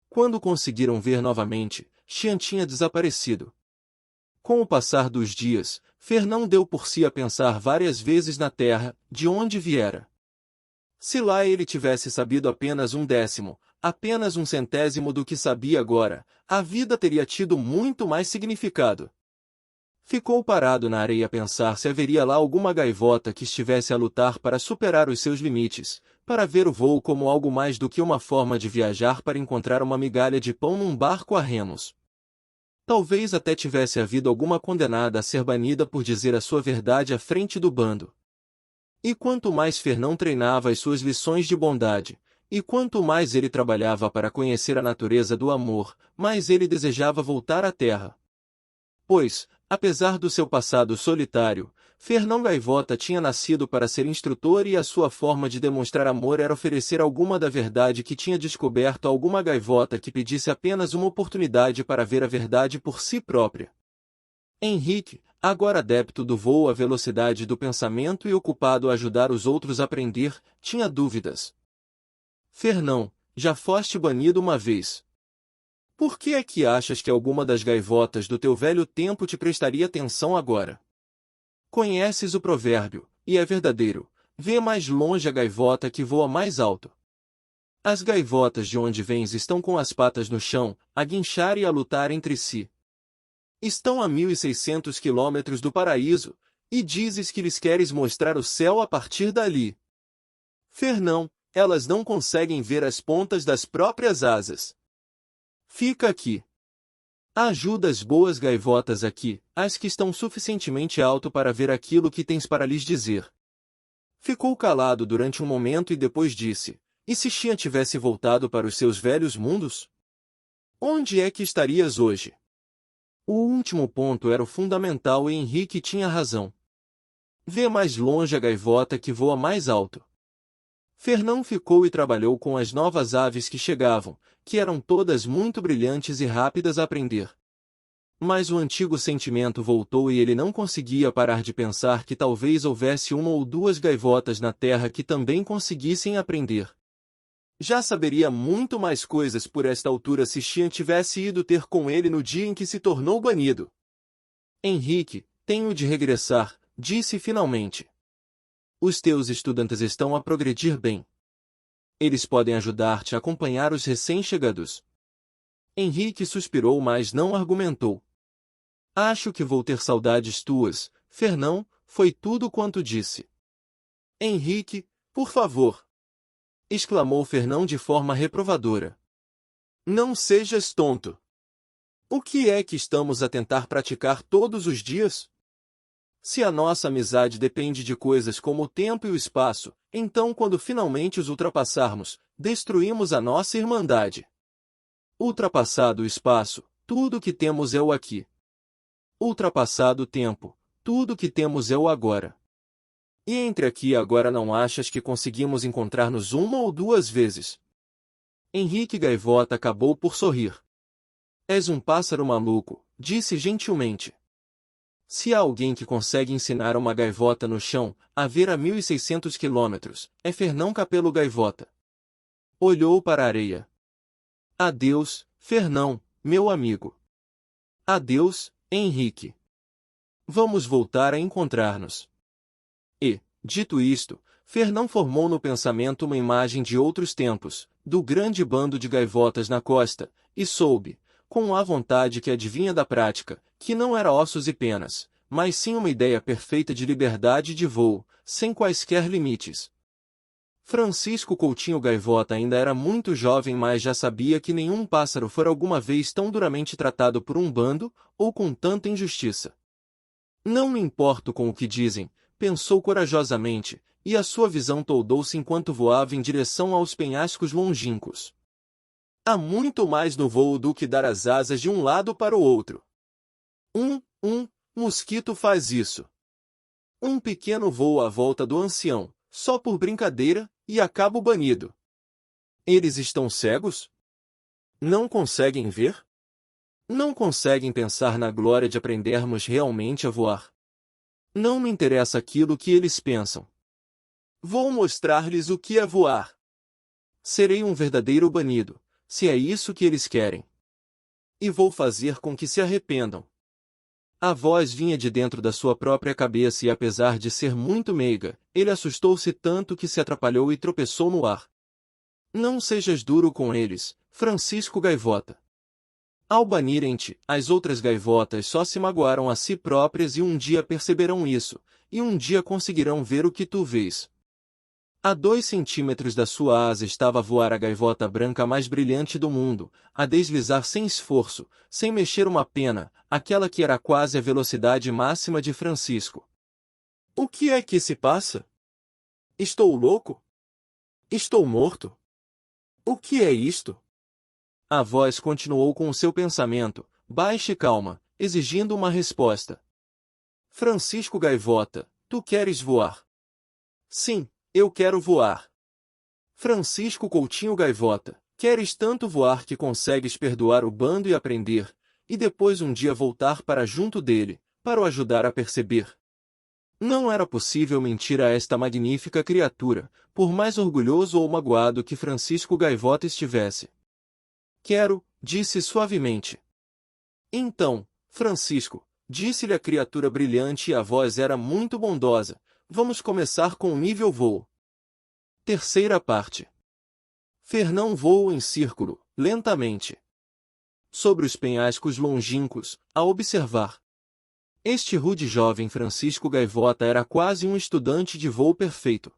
Quando conseguiram ver novamente, Xian tinha desaparecido. Com o passar dos dias, Fernão deu por si a pensar várias vezes na terra, de onde viera. Se lá ele tivesse sabido apenas 1/10, apenas 1/100 do que sabia agora, a vida teria tido muito mais significado. Ficou parado na areia a pensar se haveria lá alguma gaivota que estivesse a lutar para superar os seus limites, para ver o voo como algo mais do que uma forma de viajar para encontrar uma migalha de pão num barco a remos. Talvez até tivesse havido alguma condenada a ser banida por dizer a sua verdade à frente do bando. E quanto mais Fernão treinava as suas lições de bondade, e quanto mais ele trabalhava para conhecer a natureza do amor, mais ele desejava voltar à terra. Pois, apesar do seu passado solitário, Fernão Gaivota tinha nascido para ser instrutor e a sua forma de demonstrar amor era oferecer alguma da verdade que tinha descoberto a alguma gaivota que pedisse apenas uma oportunidade para ver a verdade por si própria. Henrique, agora adepto do voo à velocidade do pensamento e ocupado a ajudar os outros a aprender, tinha dúvidas. Fernão, já foste banido uma vez. Por que é que achas que alguma das gaivotas do teu velho tempo te prestaria atenção agora? Conheces o provérbio, e é verdadeiro, vê mais longe a gaivota que voa mais alto. As gaivotas de onde vens estão com as patas no chão, a guinchar e a lutar entre si. Estão a 1.600 quilômetros do paraíso, e dizes que lhes queres mostrar o céu a partir dali. Fernão, elas não conseguem ver as pontas das próprias asas. Fica aqui. Ajuda as boas gaivotas aqui, as que estão suficientemente alto para ver aquilo que tens para lhes dizer. Ficou calado durante um momento e depois disse, e se Xian tivesse voltado para os seus velhos mundos? Onde é que estarias hoje? O último ponto era o fundamental e Henrique tinha razão. Vê mais longe a gaivota que voa mais alto. Fernão ficou e trabalhou com as novas aves que chegavam, que eram todas muito brilhantes e rápidas a aprender. Mas o antigo sentimento voltou e ele não conseguia parar de pensar que talvez houvesse 1 ou 2 gaivotas na terra que também conseguissem aprender. Já saberia muito mais coisas por esta altura se Xian tivesse ido ter com ele no dia em que se tornou banido. Henrique, tenho de regressar, disse finalmente. Os teus estudantes estão a progredir bem. Eles podem ajudar-te a acompanhar os recém-chegados. Henrique suspirou, mas não argumentou. Acho que vou ter saudades tuas, Fernão, foi tudo quanto disse. Henrique, por favor! Exclamou Fernão de forma reprovadora. Não sejas tonto! O que é que estamos a tentar praticar todos os dias? Se a nossa amizade depende de coisas como o tempo e o espaço, então quando finalmente os ultrapassarmos, destruímos a nossa irmandade. Ultrapassado o espaço, tudo o que temos é o aqui. Ultrapassado o tempo, tudo o que temos é o agora. E entre aqui e agora não achas que conseguimos encontrar-nos uma ou duas vezes? Henrique Gaivota acabou por sorrir. És um pássaro maluco, disse gentilmente. Se há alguém que consegue ensinar uma gaivota no chão a ver a 1.600 quilômetros, é Fernão Capelo Gaivota. Olhou para a areia. Adeus, Fernão, meu amigo. Adeus, Henrique. Vamos voltar a encontrar-nos. E, dito isto, Fernão formou no pensamento uma imagem de outros tempos, do grande bando de gaivotas na costa, e soube, com a vontade que advinha da prática, que não era ossos e penas, mas sim uma ideia perfeita de liberdade de voo, sem quaisquer limites. Francisco Coutinho Gaivota ainda era muito jovem, mas já sabia que nenhum pássaro fora alguma vez tão duramente tratado por um bando, ou com tanta injustiça. Não me importo com o que dizem, pensou corajosamente, e a sua visão toldou-se enquanto voava em direção aos penhascos longínquos. Há muito mais no voo do que dar as asas de um lado para o outro. Mosquito faz isso. Um pequeno voo à volta do ancião, só por brincadeira, e acabo banido. Eles estão cegos? Não conseguem ver? Não conseguem pensar na glória de aprendermos realmente a voar. Não me interessa aquilo que eles pensam. Vou mostrar-lhes o que é voar. Serei um verdadeiro banido, se é isso que eles querem. E vou fazer com que se arrependam. A voz vinha de dentro da sua própria cabeça e apesar de ser muito meiga, ele assustou-se tanto que se atrapalhou e tropeçou no ar. Não sejas duro com eles, Francisco Gaivota. Ao banirem-te, as outras gaivotas só se magoaram a si próprias e um dia perceberão isso, e um dia conseguirão ver o que tu vês. A 2 centímetros da sua asa estava a voar a gaivota branca mais brilhante do mundo, a deslizar sem esforço, sem mexer uma pena, aquela que era quase a velocidade máxima de Francisco. O que é que se passa? Estou louco? Estou morto? O que é isto? A voz continuou com o seu pensamento, baixa e calma, exigindo uma resposta. Francisco Gaivota, tu queres voar? Sim. Eu quero voar. Francisco Coutinho Gaivota, queres tanto voar que consegues perdoar o bando e aprender, e depois um dia voltar para junto dele, para o ajudar a perceber. Não era possível mentir a esta magnífica criatura, por mais orgulhoso ou magoado que Francisco Gaivota estivesse. Quero, disse suavemente. Então, Francisco, disse-lhe a criatura brilhante e a voz era muito bondosa. Vamos começar com o nível voo. Terceira parte. Fernão voa em círculo, lentamente. Sobre os penhascos longínquos, a observar. Este rude jovem Francisco Gaivota era quase um estudante de voo perfeito.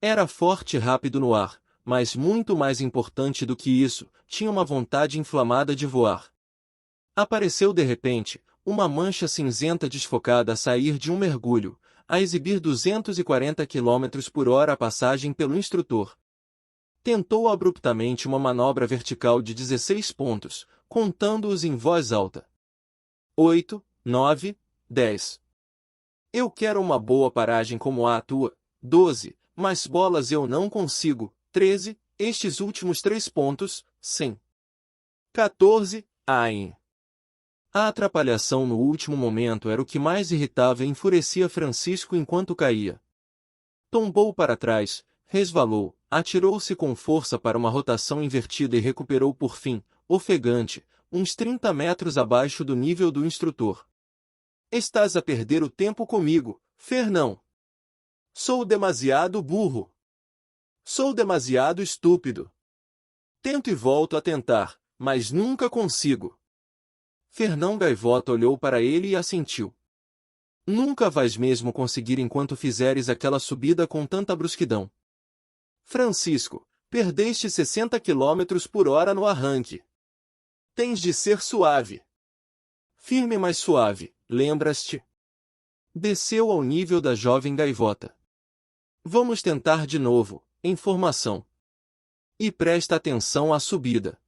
Era forte e rápido no ar, mas muito mais importante do que isso, tinha uma vontade inflamada de voar. Apareceu de repente, uma mancha cinzenta desfocada a sair de um mergulho, a exibir 240 km por hora a passagem pelo instrutor. Tentou abruptamente uma manobra vertical de 16 pontos, contando-os em voz alta. 8, 9, 10. Eu quero uma boa paragem como a tua. 12, mas bolas eu não consigo. 13, estes últimos 3 pontos, 100. 14, ai. A atrapalhação no último momento era o que mais irritava e enfurecia Francisco enquanto caía. Tombou para trás, resvalou, atirou-se com força para uma rotação invertida e recuperou por fim, ofegante, uns 30 metros abaixo do nível do instrutor. Estás a perder o tempo comigo, Fernão. Sou demasiado burro. Sou demasiado estúpido. Tento e volto a tentar, mas nunca consigo. Fernão Gaivota olhou para ele e assentiu. Nunca vais mesmo conseguir enquanto fizeres aquela subida com tanta brusquidão. Francisco, perdeste 60 km/h no arranque. Tens de ser suave. Firme, mas suave, lembras-te? Desceu ao nível da jovem gaivota. Vamos tentar de novo, em formação. E presta atenção à subida.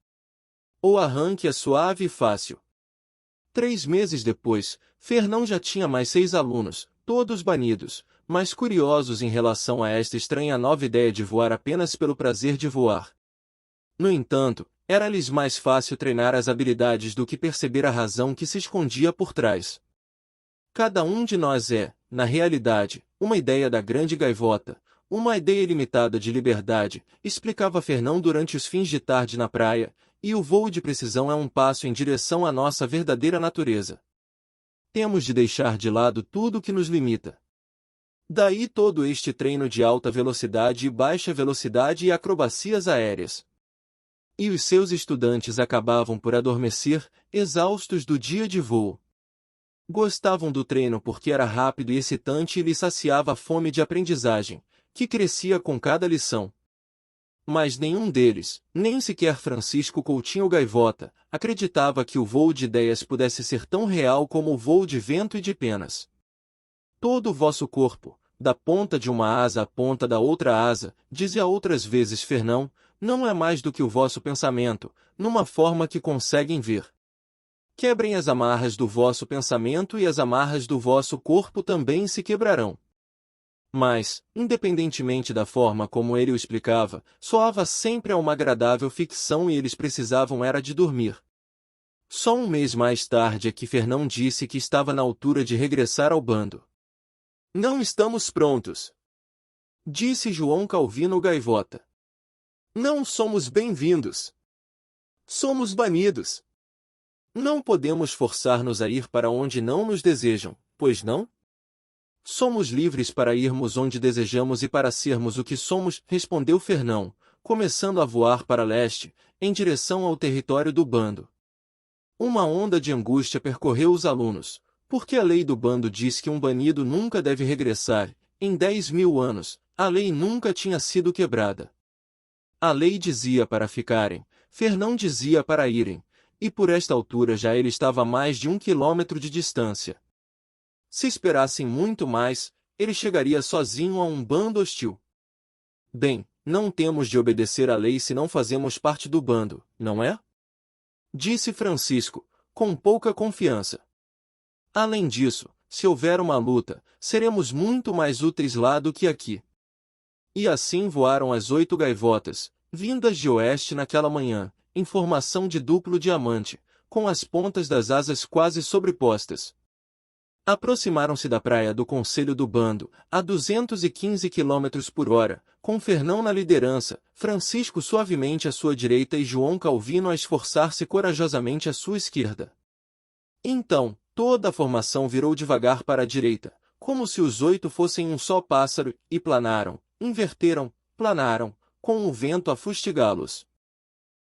O arranque é suave e fácil. 3 meses depois, Fernão já tinha mais 6 alunos, todos banidos, mas curiosos em relação a esta estranha nova ideia de voar apenas pelo prazer de voar. No entanto, era-lhes mais fácil treinar as habilidades do que perceber a razão que se escondia por trás. Cada um de nós é, na realidade, uma ideia da grande gaivota, uma ideia ilimitada de liberdade, explicava Fernão durante os fins de tarde na praia, e o voo de precisão é um passo em direção à nossa verdadeira natureza. Temos de deixar de lado tudo que nos limita. Daí todo este treino de alta velocidade e baixa velocidade e acrobacias aéreas. E os seus estudantes acabavam por adormecer, exaustos do dia de voo. Gostavam do treino porque era rápido e excitante e lhes saciava a fome de aprendizagem, que crescia com cada lição. Mas nenhum deles, nem sequer Francisco Coutinho Gaivota, acreditava que o voo de ideias pudesse ser tão real como o voo de vento e de penas. Todo o vosso corpo, da ponta de uma asa à ponta da outra asa, dizia outras vezes Fernão, não é mais do que o vosso pensamento, numa forma que conseguem ver. Quebrem as amarras do vosso pensamento e as amarras do vosso corpo também se quebrarão. Mas, independentemente da forma como ele o explicava, soava sempre a uma agradável ficção e eles precisavam era de dormir. Só um mês mais tarde é que Fernão disse que estava na altura de regressar ao bando. Não estamos prontos, disse João Calvino Gaivota. Não somos bem-vindos. Somos banidos. Não podemos forçar-nos a ir para onde não nos desejam, pois não? Somos livres para irmos onde desejamos e para sermos o que somos, respondeu Fernão, começando a voar para leste, em direção ao território do bando. Uma onda de angústia percorreu os alunos, porque a lei do bando diz que um banido nunca deve regressar. Em 10.000 anos, a lei nunca tinha sido quebrada. A lei dizia para ficarem, Fernão dizia para irem, e por esta altura já ele estava a mais de 1 quilômetro de distância. Se esperassem muito mais, ele chegaria sozinho a um bando hostil. Bem, não temos de obedecer à lei se não fazemos parte do bando, não é? Disse Francisco, com pouca confiança. Além disso, se houver uma luta, seremos muito mais úteis lá do que aqui. E assim voaram as 8 gaivotas, vindas de oeste naquela manhã, em formação de duplo diamante, com as pontas das asas quase sobrepostas. Aproximaram-se da praia do Conselho do Bando, a 215 km/h, com Fernão na liderança, Francisco suavemente à sua direita e João Calvino a esforçar-se corajosamente à sua esquerda. Então, toda a formação virou devagar para a direita, como se os 8 fossem um só pássaro, e planaram, inverteram, planaram, com o vento a fustigá-los.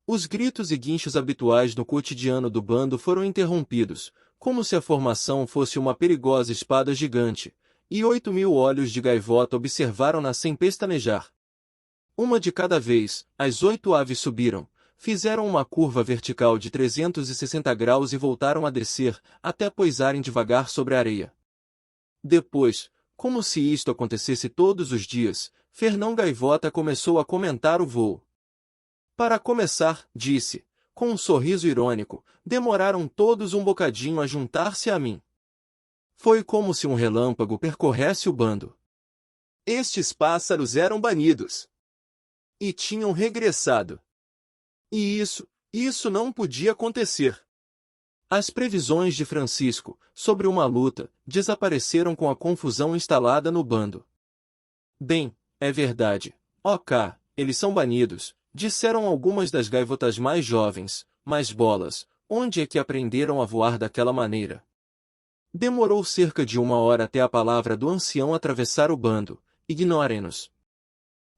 Os gritos e guinchos habituais no cotidiano do bando foram interrompidos, como se a formação fosse uma perigosa espada gigante, e 8.000 olhos de gaivota observaram-na sem pestanejar. Uma de cada vez, as 8 aves subiram, fizeram uma curva vertical de 360 graus e voltaram a descer, até pousarem devagar sobre a areia. Depois, como se isto acontecesse todos os dias, Fernão Gaivota começou a comentar o voo. Para começar, disse, com um sorriso irônico, demoraram todos um bocadinho a juntar-se a mim. Foi como se um relâmpago percorresse o bando. Estes pássaros eram banidos. E tinham regressado. E isso não podia acontecer. As previsões de Francisco, sobre uma luta, desapareceram com a confusão instalada no bando. Bem, é verdade, ok, eles são banidos, disseram algumas das gaivotas mais jovens, mas bolas, onde é que aprenderam a voar daquela maneira? Demorou cerca de 1 hora até a palavra do ancião atravessar o bando, ignorem-nos.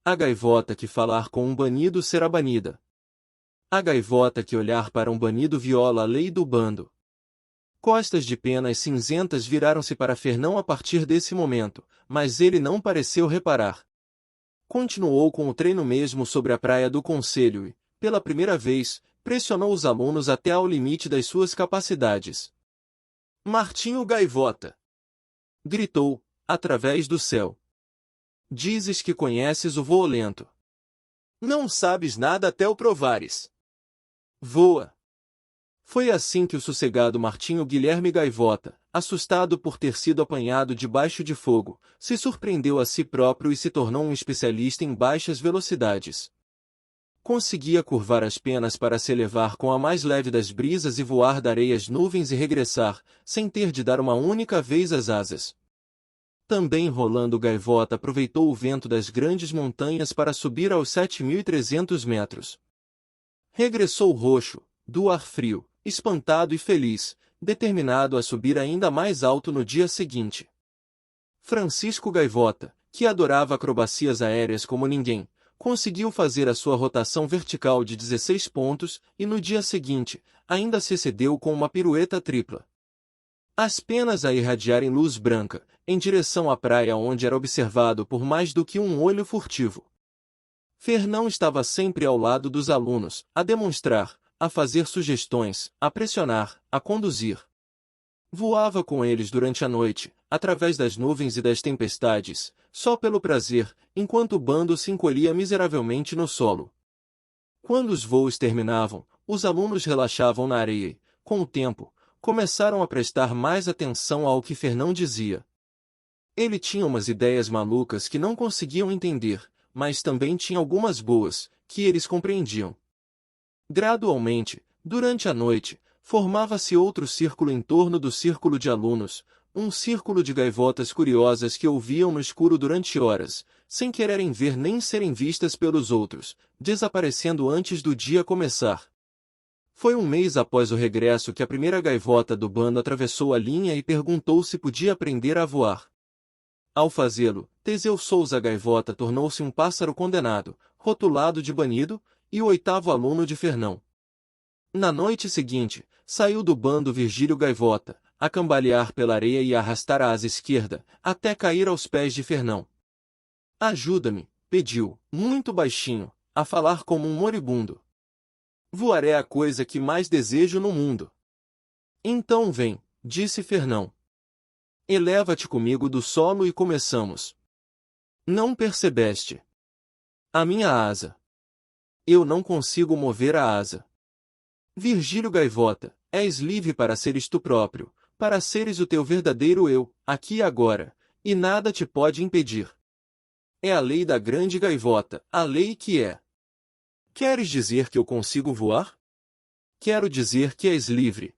A gaivota que falar com um banido será banida. A gaivota que olhar para um banido viola a lei do bando. Costas de penas cinzentas viraram-se para Fernão a partir desse momento, mas ele não pareceu reparar. Continuou com o treino mesmo sobre a praia do Conselho e, pela primeira vez, pressionou os alunos até ao limite das suas capacidades. Martinho Gaivota! Gritou, através do céu. Dizes que conheces o voo lento. Não sabes nada até o provares. Voa! Foi assim que o sossegado Martinho Guilherme Gaivota, assustado por ter sido apanhado debaixo de fogo, se surpreendeu a si próprio e se tornou um especialista em baixas velocidades. Conseguia curvar as penas para se elevar com a mais leve das brisas e voar da areia às nuvens e regressar, sem ter de dar uma única vez as asas. Também Rolando Gaivota aproveitou o vento das grandes montanhas para subir aos 7.300 metros. Regressou roxo, do ar frio, espantado e feliz, determinado a subir ainda mais alto no dia seguinte. Francisco Gaivota, que adorava acrobacias aéreas como ninguém, conseguiu fazer a sua rotação vertical de 16 pontos e no dia seguinte, ainda se excedeu com uma pirueta tripla. As penas a irradiarem luz branca, em direção à praia onde era observado por mais do que um olho furtivo. Fernão estava sempre ao lado dos alunos, a demonstrar, a fazer sugestões, a pressionar, a conduzir. Voava com eles durante a noite, através das nuvens e das tempestades, só pelo prazer, enquanto o bando se encolhia miseravelmente no solo. Quando os voos terminavam, os alunos relaxavam na areia e, com o tempo, começaram a prestar mais atenção ao que Fernão dizia. Ele tinha umas ideias malucas que não conseguiam entender, mas também tinha algumas boas, que eles compreendiam. Gradualmente, durante a noite, formava-se outro círculo em torno do círculo de alunos, um círculo de gaivotas curiosas que ouviam no escuro durante horas, sem quererem ver nem serem vistas pelos outros, desaparecendo antes do dia começar. Foi um mês após o regresso que a primeira gaivota do bando atravessou a linha e perguntou se podia aprender a voar. Ao fazê-lo, Teseu Souza Gaivota tornou-se um pássaro condenado, rotulado de banido, e o 8º aluno de Fernão. Na noite seguinte, saiu do bando Virgílio Gaivota, a cambalear pela areia e a arrastar a asa esquerda, até cair aos pés de Fernão. Ajuda-me, pediu, muito baixinho, a falar como um moribundo. Voar é a coisa que mais desejo no mundo. Então vem, disse Fernão. Eleva-te comigo do solo e começamos. Não percebeste? A minha asa. Eu não consigo mover a asa. Virgílio Gaivota, és livre para seres tu próprio, para seres o teu verdadeiro eu, aqui e agora, e nada te pode impedir. É a lei da grande gaivota, a lei que é. Queres dizer que eu consigo voar? Quero dizer que és livre.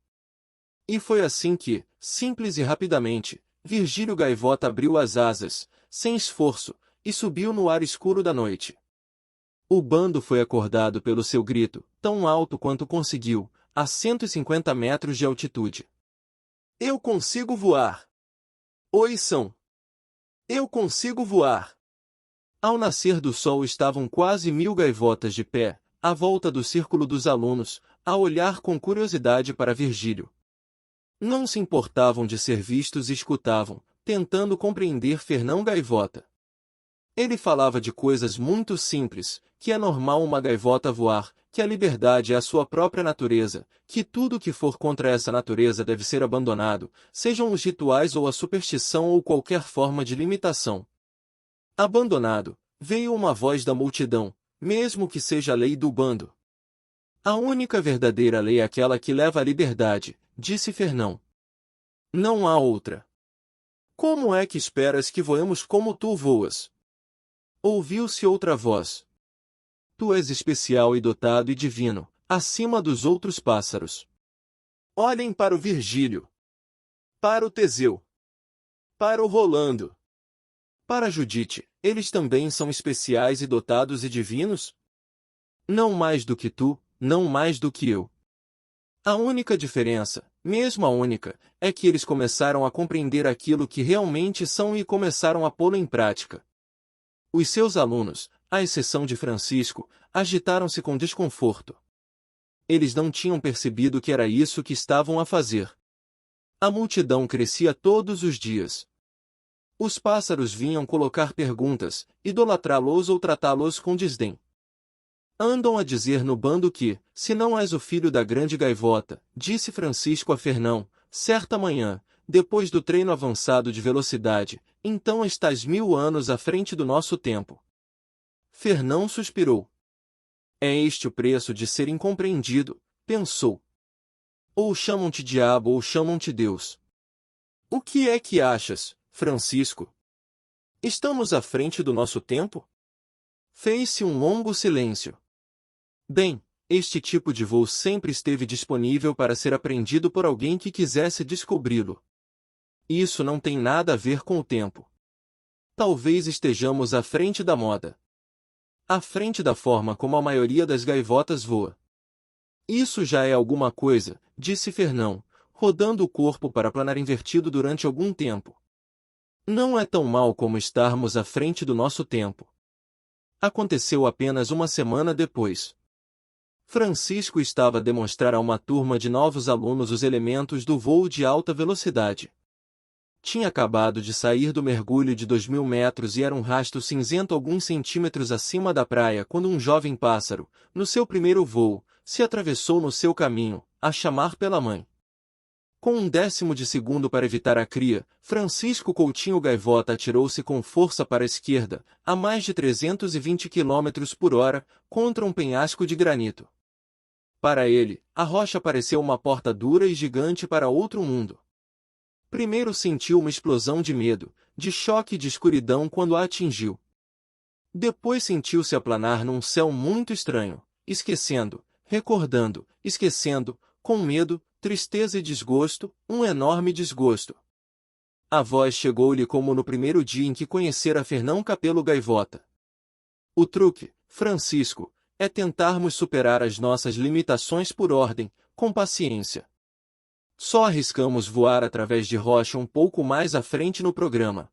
E foi assim que, simples e rapidamente, Virgílio Gaivota abriu as asas, sem esforço, e subiu no ar escuro da noite. O bando foi acordado pelo seu grito, tão alto quanto conseguiu, a 150 metros de altitude. Eu consigo voar! Ouçam! Eu consigo voar! Ao nascer do sol estavam quase 1.000 gaivotas de pé, à volta do círculo dos alunos, a olhar com curiosidade para Virgílio. Não se importavam de ser vistos e escutavam, tentando compreender Fernão Gaivota. Ele falava de coisas muito simples, que é normal uma gaivota voar, que a liberdade é a sua própria natureza, que tudo que for contra essa natureza deve ser abandonado, sejam os rituais ou a superstição ou qualquer forma de limitação. Abandonado, veio uma voz da multidão, mesmo que seja a lei do bando. A única verdadeira lei é aquela que leva à liberdade, disse Fernão. Não há outra. Como é que esperas que voemos como tu voas? Ouviu-se outra voz. Tu és especial e dotado e divino, acima dos outros pássaros. Olhem para o Virgílio. Para o Teseu. Para o Rolando. Para Judite, eles também são especiais e dotados e divinos? Não mais do que tu, não mais do que eu. A única diferença, mesmo a única, é que eles começaram a compreender aquilo que realmente são e começaram a pô-lo em prática. Os seus alunos, à exceção de Francisco, agitaram-se com desconforto. Eles não tinham percebido que era isso que estavam a fazer. A multidão crescia todos os dias. Os pássaros vinham colocar perguntas, idolatrá-los ou tratá-los com desdém. Andam a dizer no bando que, se não és o filho da grande gaivota, disse Francisco a Fernão, certa manhã, depois do treino avançado de velocidade, então estás 1000 anos à frente do nosso tempo. Fernão suspirou. É este o preço de ser incompreendido, pensou. Ou chamam-te diabo ou chamam-te Deus. O que é que achas, Francisco? Estamos à frente do nosso tempo? Fez-se um longo silêncio. Bem, este tipo de voo sempre esteve disponível para ser aprendido por alguém que quisesse descobri-lo. Isso não tem nada a ver com o tempo. Talvez estejamos à frente da moda. À frente da forma como a maioria das gaivotas voa. Isso já é alguma coisa, disse Fernão, rodando o corpo para planar invertido durante algum tempo. Não é tão mal como estarmos à frente do nosso tempo. Aconteceu apenas uma semana depois. Francisco estava a demonstrar a uma turma de novos alunos os elementos do voo de alta velocidade. Tinha acabado de sair do mergulho de 2000 metros e era um rasto cinzento alguns centímetros acima da praia quando um jovem pássaro, no seu primeiro voo, se atravessou no seu caminho, a chamar pela mãe. Com 1/10 de segundo para evitar a cria, Francisco Coutinho Gaivota atirou-se com força para a esquerda, a mais de 320 km por hora, contra um penhasco de granito. Para ele, a rocha pareceu uma porta dura e gigante para outro mundo. Primeiro sentiu uma explosão de medo, de choque e de escuridão quando a atingiu. Depois sentiu-se aplanar num céu muito estranho, esquecendo, recordando, esquecendo, com medo, tristeza e desgosto, um enorme desgosto. A voz chegou-lhe como no primeiro dia em que conhecera Fernão Capelo Gaivota. O truque, Francisco, é tentarmos superar as nossas limitações por ordem, com paciência. Só arriscamos voar através de rocha um pouco mais à frente no programa.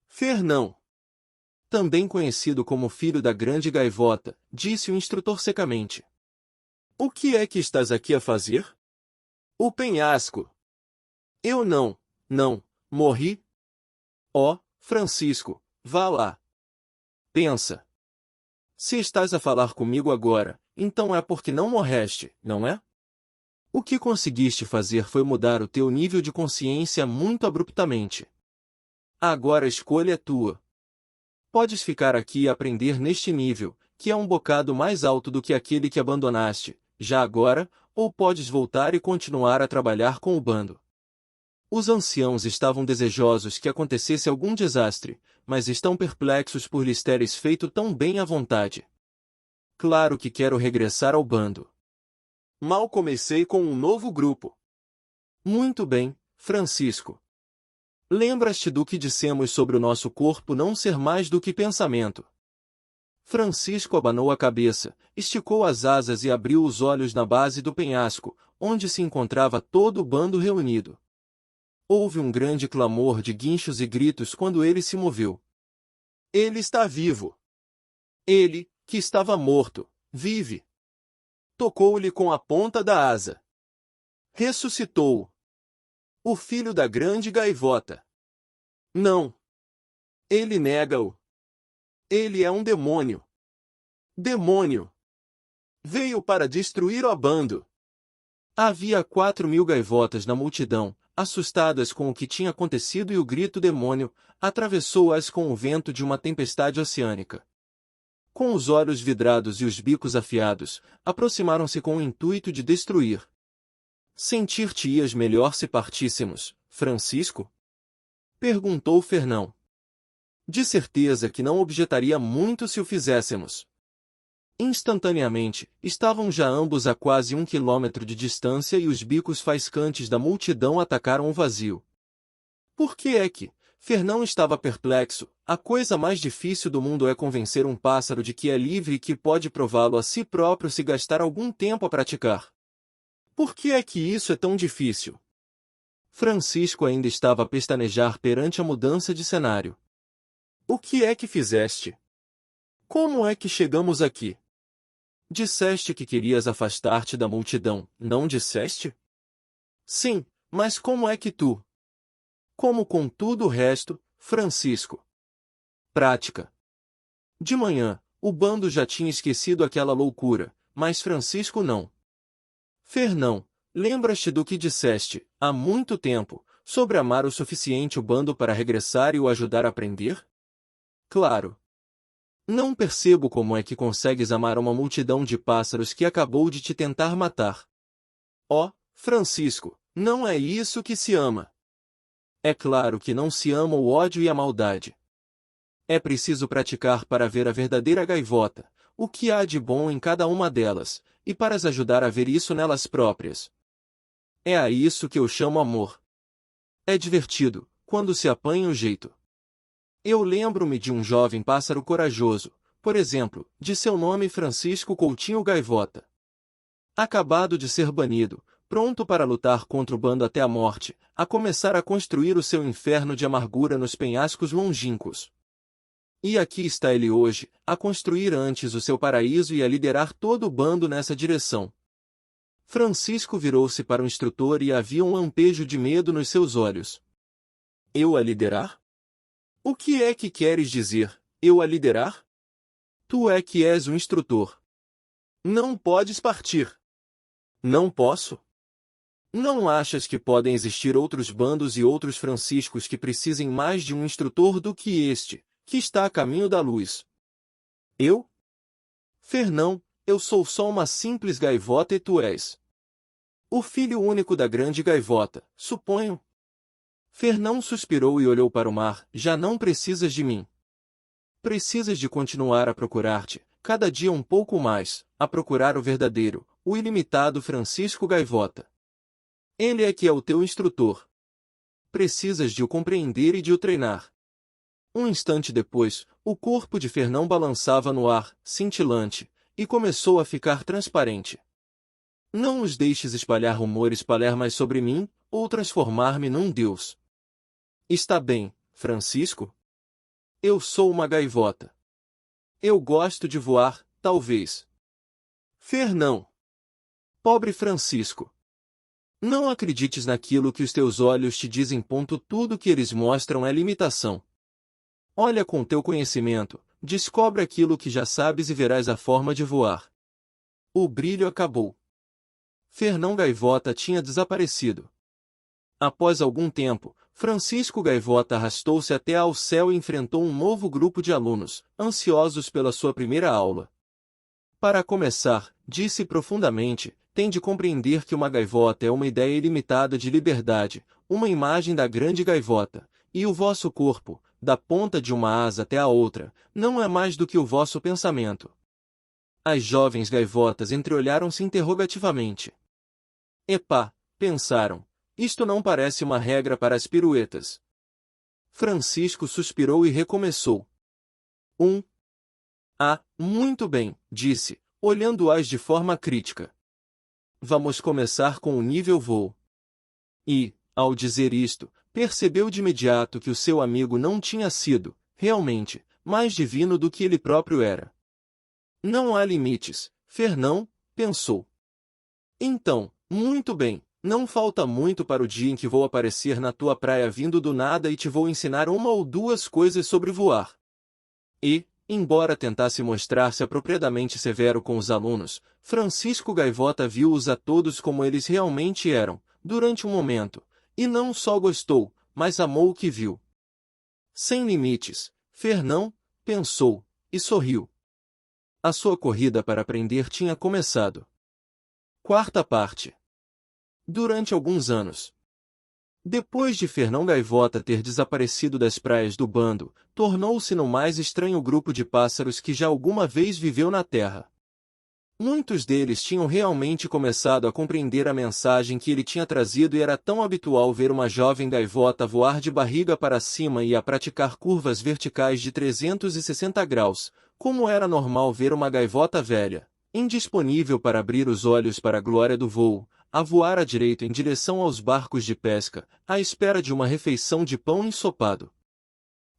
Fernão, também conhecido como filho da grande gaivota, disse o instrutor secamente. O que é que estás aqui a fazer? O penhasco. Eu não, morri. Ó, Francisco, vá lá. Pensa. Se estás a falar comigo agora, então é porque não morreste, não é? O que conseguiste fazer foi mudar o teu nível de consciência muito abruptamente. Agora a escolha é tua. Podes ficar aqui e aprender neste nível, que é um bocado mais alto do que aquele que abandonaste, já agora, ou podes voltar e continuar a trabalhar com o bando. Os anciãos estavam desejosos que acontecesse algum desastre, mas estão perplexos por lhes teres feito tão bem à vontade. Claro que quero regressar ao bando. Mal comecei com um novo grupo. Muito bem, Francisco. Lembras-te do que dissemos sobre o nosso corpo não ser mais do que pensamento? Francisco abanou a cabeça, esticou as asas e abriu os olhos na base do penhasco, onde se encontrava todo o bando reunido. Houve um grande clamor de guinchos e gritos quando ele se moveu. Ele está vivo! Ele, que estava morto, vive! Tocou-lhe com a ponta da asa. Ressuscitou! O filho da grande gaivota. Não! Ele nega-o! Ele é um demônio! Demônio! Veio para destruir o bando! Havia 4.000 gaivotas na multidão, assustadas com o que tinha acontecido, e o grito demônio atravessou-as com o vento de uma tempestade oceânica. Com os olhos vidrados e os bicos afiados, aproximaram-se com o intuito de destruir. Sentir-te-ias melhor se partíssemos, Francisco? Perguntou Fernão. De certeza que não objetaria muito se o fizéssemos. Instantaneamente, estavam já ambos a quase 1 quilômetro de distância e os bicos faiscantes da multidão atacaram o vazio. Por que é que Fernão estava perplexo? A coisa mais difícil do mundo é convencer um pássaro de que é livre e que pode prová-lo a si próprio se gastar algum tempo a praticar. Por que é que isso é tão difícil? Francisco ainda estava a pestanejar perante a mudança de cenário. O que é que fizeste? Como é que chegamos aqui? Disseste que querias afastar-te da multidão, não disseste? Sim, Mas como é que tu? Como com tudo o resto, Francisco? Prática. De manhã, o bando já tinha esquecido aquela loucura, mas Francisco não. Fernão, lembras-te do que disseste, há muito tempo, sobre amar o suficiente o bando para regressar e o ajudar a aprender? Claro. Não percebo como é que consegues amar uma multidão de pássaros que acabou de te tentar matar. Oh, Francisco, não é isso que se ama. É claro que não se ama o ódio e a maldade. É preciso praticar para ver a verdadeira gaivota, o que há de bom em cada uma delas, e para as ajudar a ver isso nelas próprias. É a isso que eu chamo amor. É divertido, quando se apanha o jeito. Eu lembro-me de um jovem pássaro corajoso, por exemplo, de seu nome Francisco Coutinho Gaivota. Acabado de ser banido, pronto para lutar contra o bando até a morte, a começar a construir o seu inferno de amargura nos penhascos longínquos. E aqui está ele hoje, a construir antes o seu paraíso e a liderar todo o bando nessa direção. Francisco virou-se para o instrutor e havia um lampejo de medo nos seus olhos. Eu a liderar? O que é que queres dizer, eu a liderar? Tu é que és o instrutor. Não podes partir. Não posso? Não achas que podem existir outros bandos e outros Franciscos que precisem mais de um instrutor do que este, que está a caminho da luz? Eu? Fernão, eu sou só uma simples gaivota e tu és o filho único da grande gaivota, suponho. Fernão suspirou e olhou para o mar. Já não precisas de mim. Precisas de continuar a procurar-te, cada dia um pouco mais, a procurar o verdadeiro, o ilimitado Francisco Gaivota. Ele é que é o teu instrutor. Precisas de o compreender e de o treinar. Um instante depois, o corpo de Fernão balançava no ar, cintilante, e começou a ficar transparente. Não os deixes espalhar rumores mais sobre mim, ou transformar-me num deus. Está bem, Francisco? Eu sou uma gaivota. Eu gosto de voar, talvez. Fernão. Pobre Francisco. Não acredites naquilo que os teus olhos te dizem. Tudo que eles mostram é limitação. Olha com teu conhecimento, descobre aquilo que já sabes e verás a forma de voar. O brilho acabou. Fernão Gaivota tinha desaparecido. Após algum tempo, Francisco Gaivota arrastou-se até ao céu e enfrentou um novo grupo de alunos, ansiosos pela sua primeira aula. Para começar, disse profundamente, tem de compreender que uma gaivota é uma ideia ilimitada de liberdade, uma imagem da grande gaivota, e o vosso corpo, da ponta de uma asa até a outra, não é mais do que o vosso pensamento. As jovens gaivotas entreolharam-se interrogativamente. Epá, pensaram, isto não parece uma regra para as piruetas. Francisco suspirou e recomeçou. Muito bem, disse, olhando-as de forma crítica. Vamos começar com o nível voo. E, ao dizer isto, percebeu de imediato que o seu amigo não tinha sido, realmente, mais divino do que ele próprio era. Não há limites, Fernão, pensou. Então, muito bem, não falta muito para o dia em que vou aparecer na tua praia vindo do nada e te vou ensinar uma ou duas coisas sobre voar. E, embora tentasse mostrar-se apropriadamente severo com os alunos, Francisco Gaivota viu-os a todos como eles realmente eram, durante um momento, e não só gostou, mas amou o que viu. Sem limites, Fernão, pensou, e sorriu. A sua corrida para aprender tinha começado. Quarta parte. Durante alguns anos. Depois de Fernão Gaivota ter desaparecido das praias do bando, tornou-se no mais estranho grupo de pássaros que já alguma vez viveu na Terra. Muitos deles tinham realmente começado a compreender a mensagem que ele tinha trazido e era tão habitual ver uma jovem gaivota voar de barriga para cima e a praticar curvas verticais de 360 graus, como era normal ver uma gaivota velha, indisponível para abrir os olhos para a glória do voo, a voar à direita em direção aos barcos de pesca, à espera de uma refeição de pão ensopado.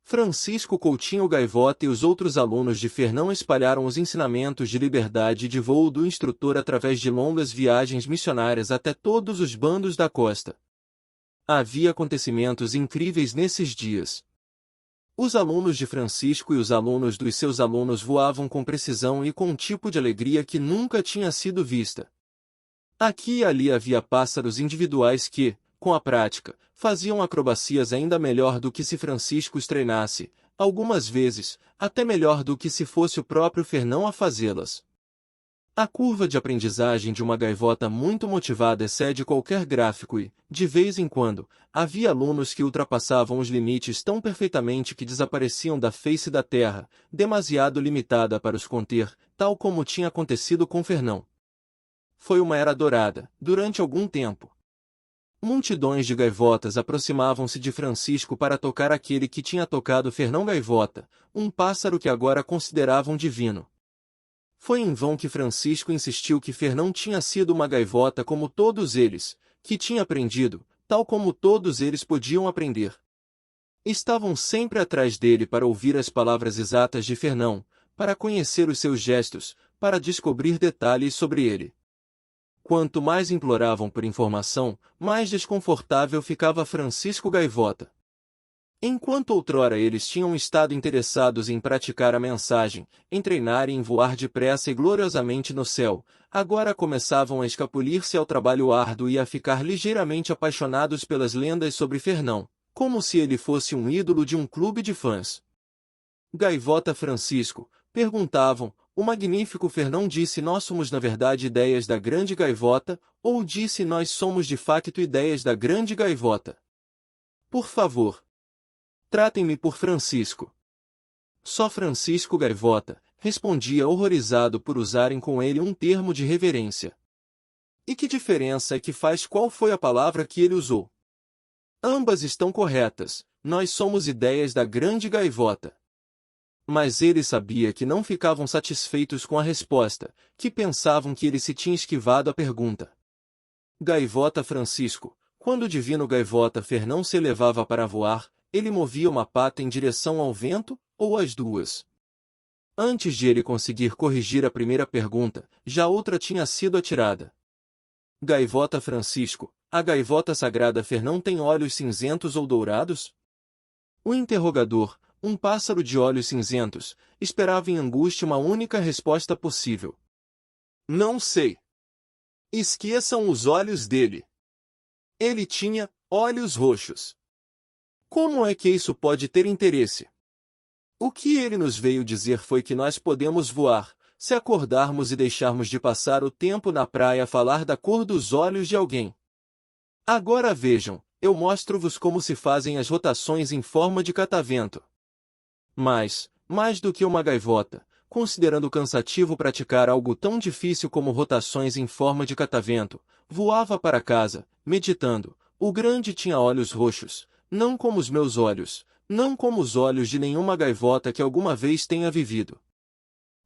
Francisco Coutinho Gaivota e os outros alunos de Fernão espalharam os ensinamentos de liberdade e de voo do instrutor através de longas viagens missionárias até todos os bandos da costa. Havia acontecimentos incríveis nesses dias. Os alunos de Francisco e os alunos dos seus alunos voavam com precisão e com um tipo de alegria que nunca tinha sido vista. Aqui e ali havia pássaros individuais que, com a prática, faziam acrobacias ainda melhor do que se Francisco os treinasse, algumas vezes, até melhor do que se fosse o próprio Fernão a fazê-las. A curva de aprendizagem de uma gaivota muito motivada excede qualquer gráfico e, de vez em quando, havia alunos que ultrapassavam os limites tão perfeitamente que desapareciam da face da terra, demasiado limitada para os conter, tal como tinha acontecido com Fernão. Foi uma era dourada, durante algum tempo. Multidões de gaivotas aproximavam-se de Francisco para tocar aquele que tinha tocado Fernão Gaivota, um pássaro que agora consideravam divino. Foi em vão que Francisco insistiu que Fernão tinha sido uma gaivota como todos eles, que tinha aprendido, tal como todos eles podiam aprender. Estavam sempre atrás dele para ouvir as palavras exatas de Fernão, para conhecer os seus gestos, para descobrir detalhes sobre ele. Quanto mais imploravam por informação, mais desconfortável ficava Francisco Gaivota. Enquanto outrora eles tinham estado interessados em praticar a mensagem, em treinar e em voar depressa e gloriosamente no céu, agora começavam a escapulir-se ao trabalho árduo e a ficar ligeiramente apaixonados pelas lendas sobre Fernão, como se ele fosse um ídolo de um clube de fãs. Gaivota Francisco, perguntavam, o magnífico Fernão disse nós somos na verdade ideias da grande gaivota, ou disse nós somos de facto ideias da grande gaivota? Por favor, tratem-me por Francisco. Só Francisco Gaivota, respondia horrorizado por usarem com ele um termo de reverência. E que diferença é que faz qual foi a palavra que ele usou? Ambas estão corretas, nós somos ideias da grande gaivota. Mas ele sabia que não ficavam satisfeitos com a resposta, que pensavam que ele se tinha esquivado a pergunta. Gaivota Francisco, quando o divino gaivota Fernão se elevava para voar, ele movia uma pata em direção ao vento, ou as duas? Antes de ele conseguir corrigir a primeira pergunta, já outra tinha sido atirada. Gaivota Francisco, a gaivota sagrada Fernão tem olhos cinzentos ou dourados? O interrogador, um pássaro de olhos cinzentos, esperava em angústia uma única resposta possível. Não sei. Esqueçam os olhos dele. Ele tinha olhos roxos. Como é que isso pode ter interesse? O que ele nos veio dizer foi que nós podemos voar, se acordarmos e deixarmos de passar o tempo na praia a falar da cor dos olhos de alguém. Agora vejam, eu mostro-vos como se fazem as rotações em forma de catavento. Mas, mais do que uma gaivota, considerando cansativo praticar algo tão difícil como rotações em forma de catavento, voava para casa, meditando. O grande tinha olhos roxos, não como os meus olhos, não como os olhos de nenhuma gaivota que alguma vez tenha vivido.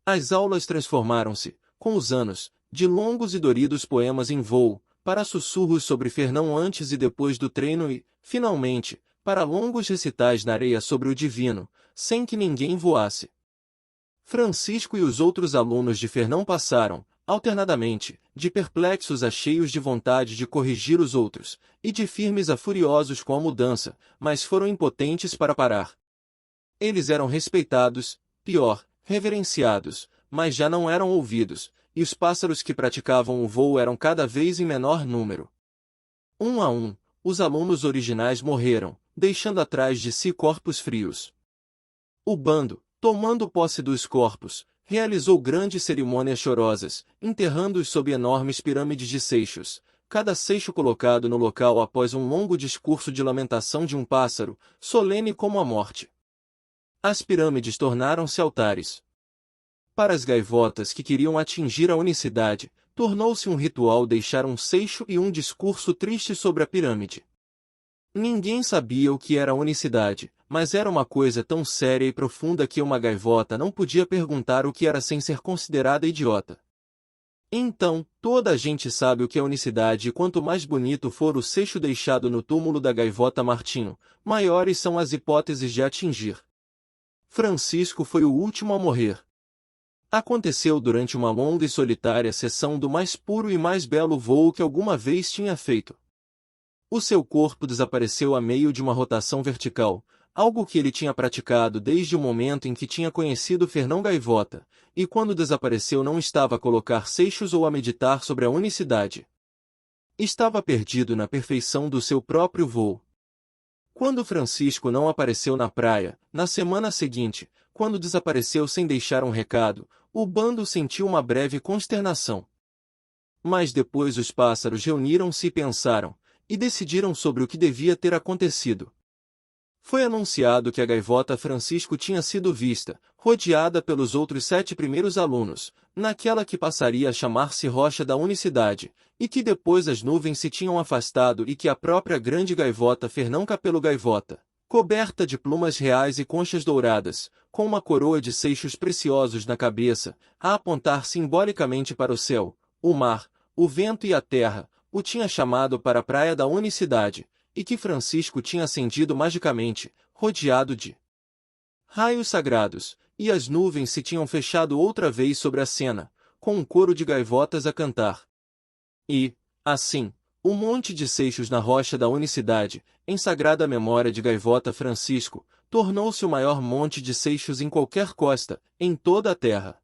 As aulas transformaram-se, com os anos, de longos e doridos poemas em voo, para sussurros sobre Fernão antes e depois do treino e, finalmente, para longos recitais na areia sobre o divino, sem que ninguém voasse. Francisco e os outros alunos de Fernão passaram, alternadamente, de perplexos a cheios de vontade de corrigir os outros, e de firmes a furiosos com a mudança, mas foram impotentes para parar. Eles eram respeitados, pior, reverenciados, mas já não eram ouvidos, e os pássaros que praticavam o voo eram cada vez em menor número. Um a um, os alunos originais morreram, deixando atrás de si corpos frios. O bando, tomando posse dos corpos, realizou grandes cerimônias chorosas, enterrando-os sob enormes pirâmides de seixos, cada seixo colocado no local após um longo discurso de lamentação de um pássaro, solene como a morte. As pirâmides tornaram-se altares. Para as gaivotas que queriam atingir a unicidade, tornou-se um ritual deixar um seixo e um discurso triste sobre a pirâmide. Ninguém sabia o que era a unicidade, mas era uma coisa tão séria e profunda que uma gaivota não podia perguntar o que era sem ser considerada idiota. Então, toda a gente sabe o que é unicidade e quanto mais bonito for o seixo deixado no túmulo da gaivota Martinho, maiores são as hipóteses de atingir. Francisco foi o último a morrer. Aconteceu durante uma longa e solitária sessão do mais puro e mais belo voo que alguma vez tinha feito. O seu corpo desapareceu a meio de uma rotação vertical, algo que ele tinha praticado desde o momento em que tinha conhecido Fernão Gaivota, e quando desapareceu não estava a colocar seixos ou a meditar sobre a unicidade. Estava perdido na perfeição do seu próprio voo. Quando Francisco não apareceu na praia, na semana seguinte, quando desapareceu sem deixar um recado, o bando sentiu uma breve consternação. Mas depois os pássaros reuniram-se e pensaram, e decidiram sobre o que devia ter acontecido. Foi anunciado que a gaivota Francisco tinha sido vista, rodeada pelos outros 7 primeiros alunos, naquela que passaria a chamar-se Rocha da Unicidade, e que depois as nuvens se tinham afastado e que a própria grande gaivota Fernão Capelo Gaivota, coberta de plumas reais e conchas douradas, com uma coroa de seixos preciosos na cabeça, a apontar simbolicamente para o céu, o mar, o vento e a terra, o tinha chamado para a praia da Unicidade, e que Francisco tinha acendido magicamente, rodeado de raios sagrados, e as nuvens se tinham fechado outra vez sobre a cena, com um coro de gaivotas a cantar. E, assim, o monte de seixos na rocha da Unicidade, em sagrada memória de Gaivota Francisco, tornou-se o maior monte de seixos em qualquer costa, em toda a terra.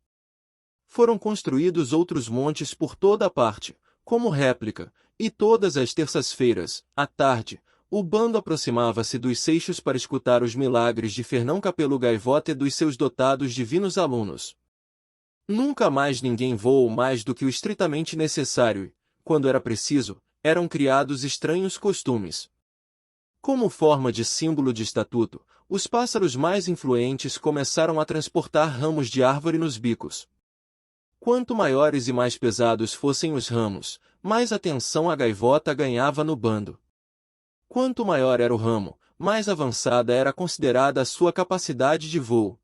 Foram construídos outros montes por toda a parte, como réplica, e todas as terças-feiras, à tarde, o bando aproximava-se dos seixos para escutar os milagres de Fernão Capelo Gaivota e dos seus dotados divinos alunos. Nunca mais ninguém voou mais do que o estritamente necessário e, quando era preciso, eram criados estranhos costumes. Como forma de símbolo de estatuto, os pássaros mais influentes começaram a transportar ramos de árvore nos bicos. Quanto maiores e mais pesados fossem os ramos, mais atenção a gaivota ganhava no bando. Quanto maior era o ramo, mais avançada era considerada a sua capacidade de voo.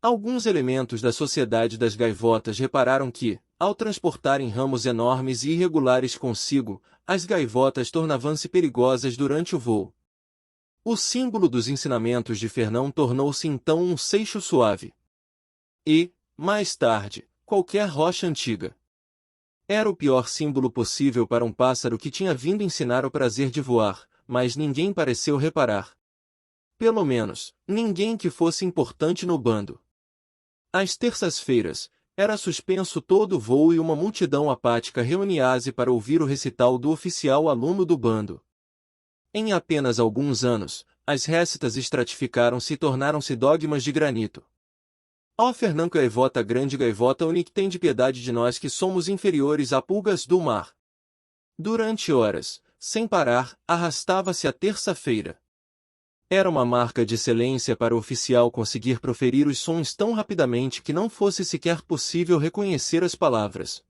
Alguns elementos da sociedade das gaivotas repararam que, ao transportarem ramos enormes e irregulares consigo, as gaivotas tornavam-se perigosas durante o voo. O símbolo dos ensinamentos de Fernão tornou-se então um seixo suave. E, mais tarde, qualquer rocha antiga. Era o pior símbolo possível para um pássaro que tinha vindo ensinar o prazer de voar, mas ninguém pareceu reparar. Pelo menos, ninguém que fosse importante no bando. Às terças-feiras, era suspenso todo o voo e uma multidão apática reunia-se para ouvir o recital do oficial aluno do bando. Em apenas alguns anos, as récitas estratificaram-se e tornaram-se dogmas de granito. Ó Fernão Gaivota, grande gaivota única, tem de piedade de nós que somos inferiores a pulgas do mar. Durante horas, sem parar, arrastava-se a terça-feira. Era uma marca de excelência para o oficial conseguir proferir os sons tão rapidamente que não fosse sequer possível reconhecer as palavras.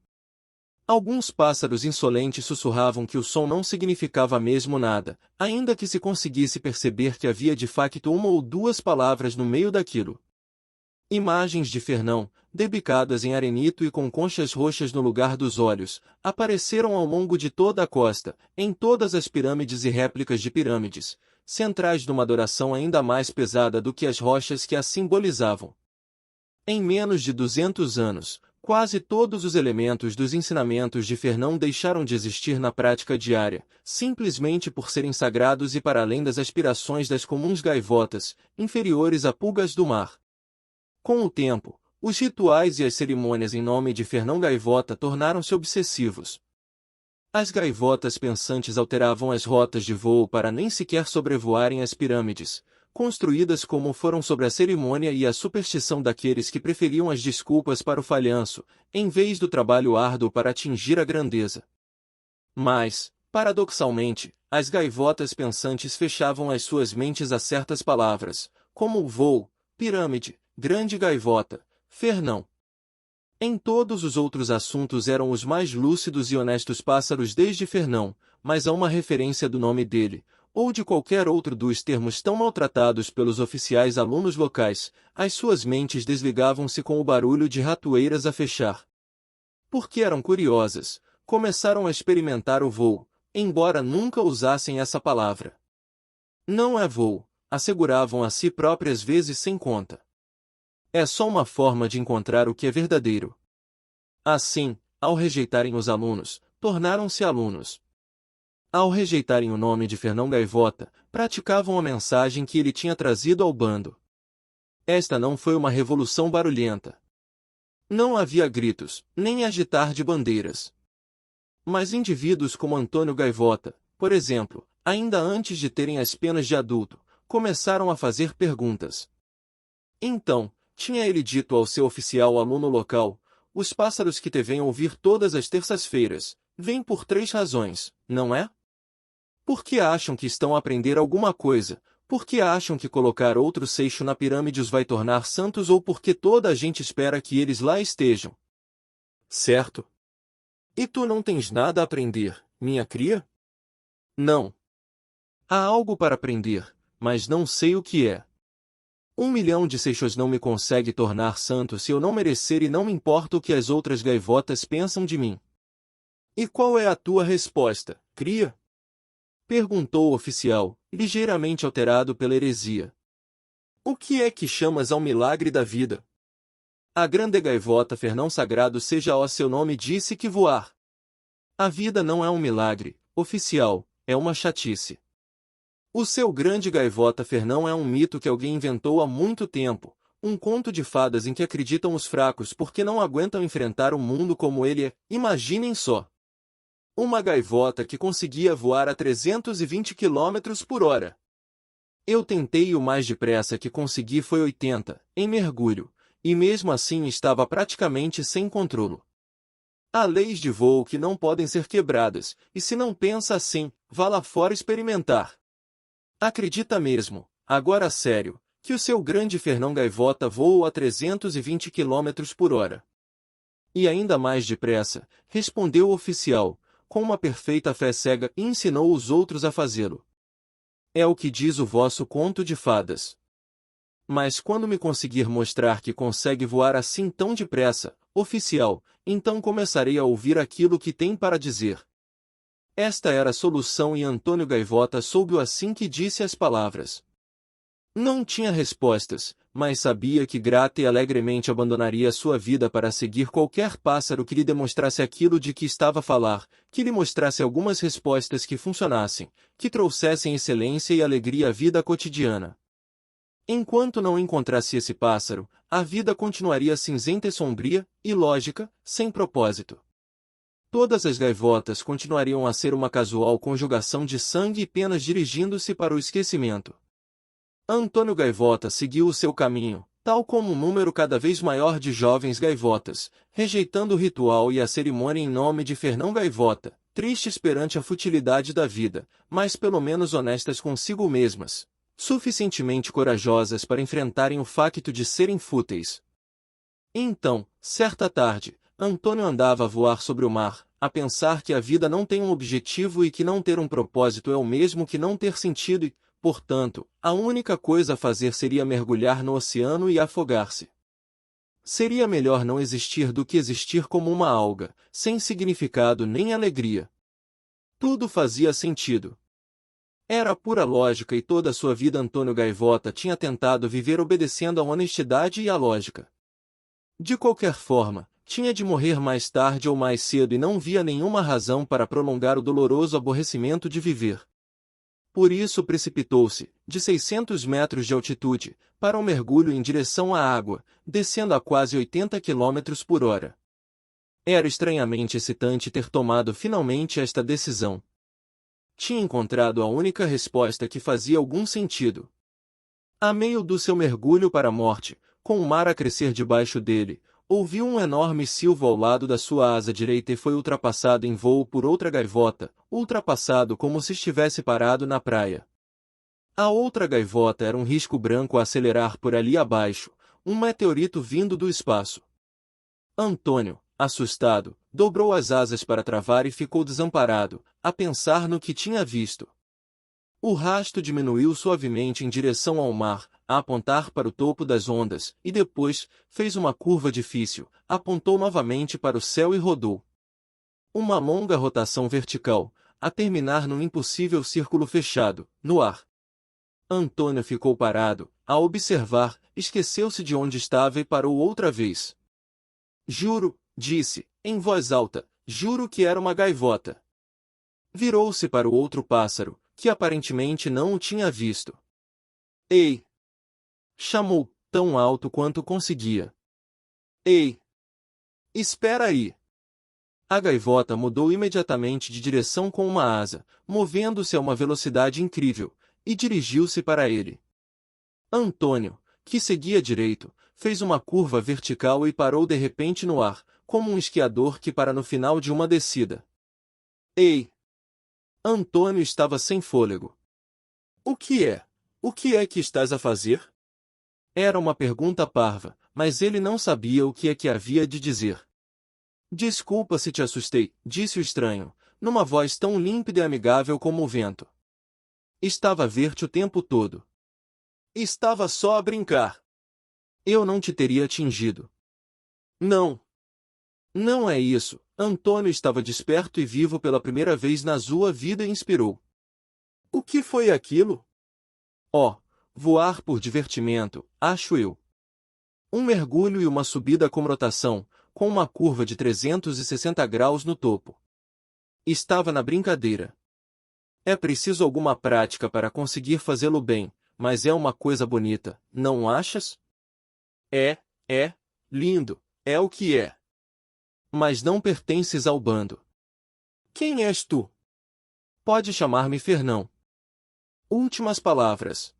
Alguns pássaros insolentes sussurravam que o som não significava mesmo nada, ainda que se conseguisse perceber que havia de facto uma ou duas palavras no meio daquilo. Imagens de Fernão, debicadas em arenito e com conchas roxas no lugar dos olhos, apareceram ao longo de toda a costa, em todas as pirâmides e réplicas de pirâmides, centrais de uma adoração ainda mais pesada do que as rochas que a simbolizavam. Em menos de 200 anos, quase todos os elementos dos ensinamentos de Fernão deixaram de existir na prática diária, simplesmente por serem sagrados e para além das aspirações das comuns gaivotas, inferiores a pulgas do mar. Com o tempo, os rituais e as cerimônias em nome de Fernão Gaivota tornaram-se obsessivos. As gaivotas pensantes alteravam as rotas de voo para nem sequer sobrevoarem as pirâmides, construídas como foram sobre a cerimônia e a superstição daqueles que preferiam as desculpas para o falhanço, em vez do trabalho árduo para atingir a grandeza. Mas, paradoxalmente, as gaivotas pensantes fechavam as suas mentes a certas palavras, como o voo, pirâmide, grande gaivota, Fernão. Em todos os outros assuntos eram os mais lúcidos e honestos pássaros desde Fernão, mas a uma referência do nome dele, ou de qualquer outro dos termos tão maltratados pelos oficiais alunos locais, as suas mentes desligavam-se com o barulho de ratoeiras a fechar. Porque eram curiosas, começaram a experimentar o voo, embora nunca usassem essa palavra. Não é voo, asseguravam a si próprias vezes sem conta. É só uma forma de encontrar o que é verdadeiro. Assim, ao rejeitarem os alunos, tornaram-se alunos. Ao rejeitarem o nome de Fernão Gaivota, praticavam a mensagem que ele tinha trazido ao bando. Esta não foi uma revolução barulhenta. Não havia gritos, nem agitar de bandeiras. Mas indivíduos como Antônio Gaivota, por exemplo, ainda antes de terem as penas de adulto, começaram a fazer perguntas. Então, tinha ele dito ao seu oficial aluno local, os pássaros que te vêm ouvir todas as terças-feiras, vêm por 3 razões, não é? Porque acham que estão a aprender alguma coisa, porque acham que colocar outro seixo na pirâmide os vai tornar santos ou porque toda a gente espera que eles lá estejam. Certo? E tu não tens nada a aprender, minha cria? Não. Há algo para aprender, mas não sei o que é. 1 milhão de seixos não me consegue tornar santo se eu não merecer e não me importa o que as outras gaivotas pensam de mim. E qual é a tua resposta, cria? Perguntou o oficial, ligeiramente alterado pela heresia. O que é que chamas ao milagre da vida? A grande gaivota Fernão Sagrado seja ó seu nome disse que voar. A vida não é um milagre, oficial, é uma chatice. O seu grande gaivota Fernão é um mito que alguém inventou há muito tempo, um conto de fadas em que acreditam os fracos porque não aguentam enfrentar o mundo como ele é, imaginem só. Uma gaivota que conseguia voar a 320 km por hora. Eu tentei e o mais depressa que consegui foi 80, em mergulho, e mesmo assim estava praticamente sem controle. Há leis de voo que não podem ser quebradas, e se não pensa assim, vá lá fora experimentar. Acredita mesmo, agora sério, que o seu grande Fernão Gaivota voa a 320 km por hora. E ainda mais depressa, respondeu o oficial, com uma perfeita fé cega, e ensinou os outros a fazê-lo. É o que diz o vosso conto de fadas. Mas quando me conseguir mostrar que consegue voar assim tão depressa, oficial, então começarei a ouvir aquilo que tem para dizer. Esta era a solução e Antônio Gaivota soube-o assim que disse as palavras. Não tinha respostas, mas sabia que grata e alegremente abandonaria sua vida para seguir qualquer pássaro que lhe demonstrasse aquilo de que estava a falar, que lhe mostrasse algumas respostas que funcionassem, que trouxessem excelência e alegria à vida cotidiana. Enquanto não encontrasse esse pássaro, a vida continuaria cinzenta e sombria, ilógica, sem propósito. Todas as gaivotas continuariam a ser uma casual conjugação de sangue e penas dirigindo-se para o esquecimento. Antônio Gaivota seguiu o seu caminho, tal como um número cada vez maior de jovens gaivotas, rejeitando o ritual e a cerimônia em nome de Fernão Gaivota, tristes perante a futilidade da vida, mas pelo menos honestas consigo mesmas, suficientemente corajosas para enfrentarem o facto de serem fúteis. Então, certa tarde, Antônio andava a voar sobre o mar, a pensar que a vida não tem um objetivo e que não ter um propósito é o mesmo que não ter sentido e, portanto, a única coisa a fazer seria mergulhar no oceano e afogar-se. Seria melhor não existir do que existir como uma alga, sem significado nem alegria. Tudo fazia sentido. Era pura lógica e toda a sua vida Antônio Gaivota tinha tentado viver obedecendo à honestidade e à lógica. De qualquer forma, tinha de morrer mais tarde ou mais cedo e não via nenhuma razão para prolongar o doloroso aborrecimento de viver. Por isso precipitou-se, de 600 metros de altitude, para um mergulho em direção à água, descendo a quase 80 km por hora. Era estranhamente excitante ter tomado finalmente esta decisão. Tinha encontrado a única resposta que fazia algum sentido. A meio do seu mergulho para a morte, com o mar a crescer debaixo dele, ouviu um enorme silvo ao lado da sua asa direita e foi ultrapassado em voo por outra gaivota, ultrapassado como se estivesse parado na praia. A outra gaivota era um risco branco a acelerar por ali abaixo, um meteorito vindo do espaço. Antônio, assustado, dobrou as asas para travar e ficou desamparado, a pensar no que tinha visto. O rasto diminuiu suavemente em direção ao mar, a apontar para o topo das ondas, e depois, fez uma curva difícil, apontou novamente para o céu e rodou. Uma longa rotação vertical, a terminar num impossível círculo fechado, no ar. Antônio ficou parado, a observar, esqueceu-se de onde estava e parou outra vez. Juro, disse, em voz alta, juro que era uma gaivota. Virou-se para o outro pássaro, que aparentemente não o tinha visto. Ei! Chamou, tão alto quanto conseguia. Ei! Espera aí! A gaivota mudou imediatamente de direção com uma asa, movendo-se a uma velocidade incrível, e dirigiu-se para ele. Antônio, que seguia direito, fez uma curva vertical e parou de repente no ar, como um esquiador que para no final de uma descida. Ei! Antônio estava sem fôlego. O que é? O que é que estás a fazer? Era uma pergunta parva, mas ele não sabia o que é que havia de dizer. Desculpa se te assustei, disse o estranho, numa voz tão límpida e amigável como o vento. Estava a ver-te o tempo todo. Estava só a brincar. Eu não te teria atingido. Não. Não é isso. Antônio estava desperto e vivo pela primeira vez na sua vida e inspirou. O que foi aquilo? Oh, voar por divertimento, acho eu. Um mergulho e uma subida com rotação, com uma curva de 360 graus no topo. Estava na brincadeira. É preciso alguma prática para conseguir fazê-lo bem, mas é uma coisa bonita, não achas? É, lindo, é o que é. Mas não pertences ao bando. Quem és tu? Pode chamar-me Fernão. Últimas palavras.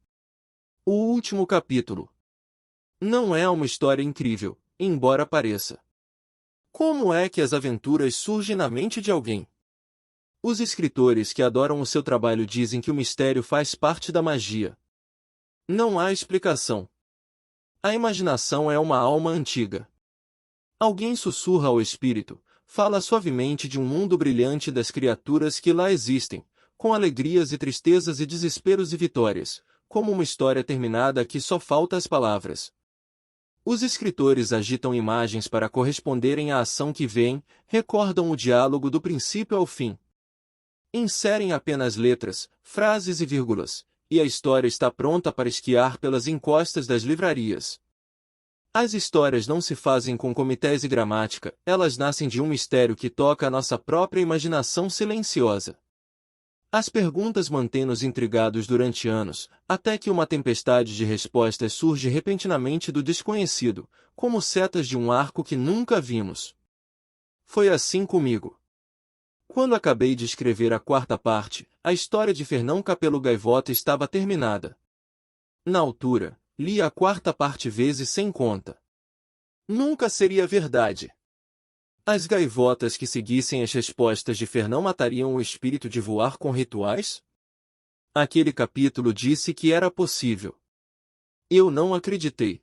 O último capítulo. Não é uma história incrível, embora pareça. Como é que as aventuras surgem na mente de alguém? Os escritores que adoram o seu trabalho dizem que o mistério faz parte da magia. Não há explicação. A imaginação é uma alma antiga. Alguém sussurra ao espírito, fala suavemente de um mundo brilhante das criaturas que lá existem, com alegrias e tristezas e desesperos e vitórias, como uma história terminada que só falta as palavras. Os escritores agitam imagens para corresponderem à ação que veem, recordam o diálogo do princípio ao fim. Inserem apenas letras, frases e vírgulas, e a história está pronta para esquiar pelas encostas das livrarias. As histórias não se fazem com comitês e gramática, elas nascem de um mistério que toca a nossa própria imaginação silenciosa. As perguntas mantêm-nos intrigados durante anos, até que uma tempestade de respostas surge repentinamente do desconhecido, como setas de um arco que nunca vimos. Foi assim comigo. Quando acabei de escrever a quarta parte, a história de Fernão Capelo Gaivota estava terminada. Na altura, li a quarta parte vezes sem conta. Nunca seria verdade. As gaivotas que seguissem as respostas de Fernão matariam o espírito de voar com rituais? Aquele capítulo disse que era possível. Eu não acreditei.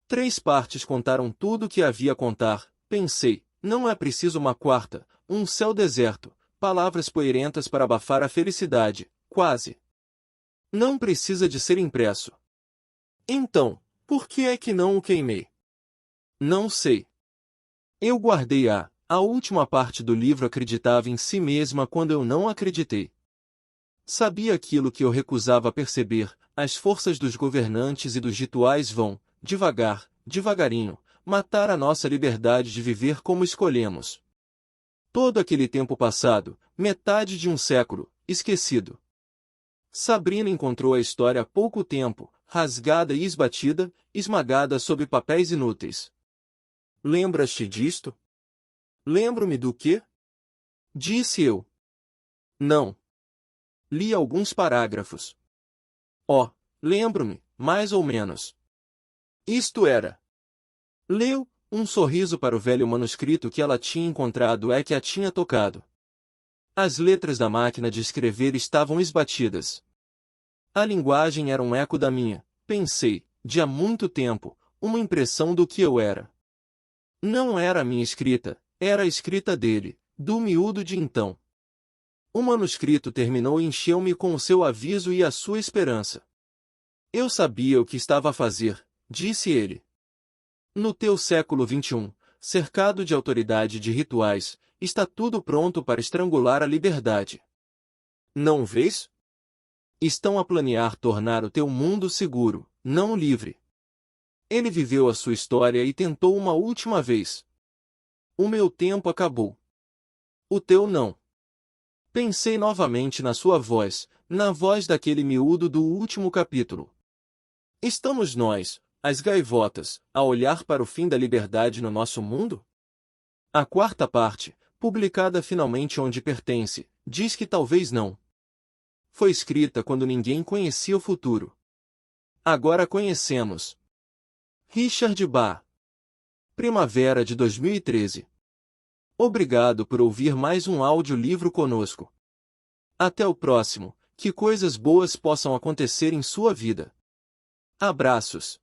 3 partes contaram tudo o que havia a contar, pensei, não é preciso uma quarta, um céu deserto, palavras poeirentas para abafar a felicidade, quase. Não precisa de ser impresso. Então, por que é que não o queimei? Não sei. Eu guardei a última parte do livro acreditava em si mesma quando eu não acreditei. Sabia aquilo que eu recusava perceber, as forças dos governantes e dos rituais vão, devagarinho, matar a nossa liberdade de viver como escolhemos. Todo aquele tempo passado, metade de um século, esquecido. Sabrina encontrou a história há pouco tempo, rasgada e esbatida, esmagada sob papéis inúteis. Lembras-te disto? Lembro-me do quê? Disse eu. Não. Li alguns parágrafos. Oh, lembro-me, mais ou menos. Isto era. Leu, um sorriso para o velho manuscrito que ela tinha encontrado é que a tinha tocado. As letras da máquina de escrever estavam esbatidas. A linguagem era um eco da minha, pensei, de há muito tempo, uma impressão do que eu era. Não era a minha escrita, era a escrita dele, do miúdo de então. O manuscrito terminou e encheu-me com o seu aviso e a sua esperança. Eu sabia o que estava a fazer, disse ele. No teu século XXI, cercado de autoridade e de rituais, está tudo pronto para estrangular a liberdade. Não vês? Estão a planear tornar o teu mundo seguro, não livre. Ele viveu a sua história e tentou uma última vez. O meu tempo acabou. O teu não. Pensei novamente na sua voz, na voz daquele miúdo do último capítulo. Estamos nós, as gaivotas, a olhar para o fim da liberdade no nosso mundo? A quarta parte, publicada finalmente onde pertence, diz que talvez não. Foi escrita quando ninguém conhecia o futuro. Agora conhecemos. Richard Bach. Primavera de 2013. Obrigado por ouvir mais um audiolivro conosco. Até o próximo, que coisas boas possam acontecer em sua vida. Abraços.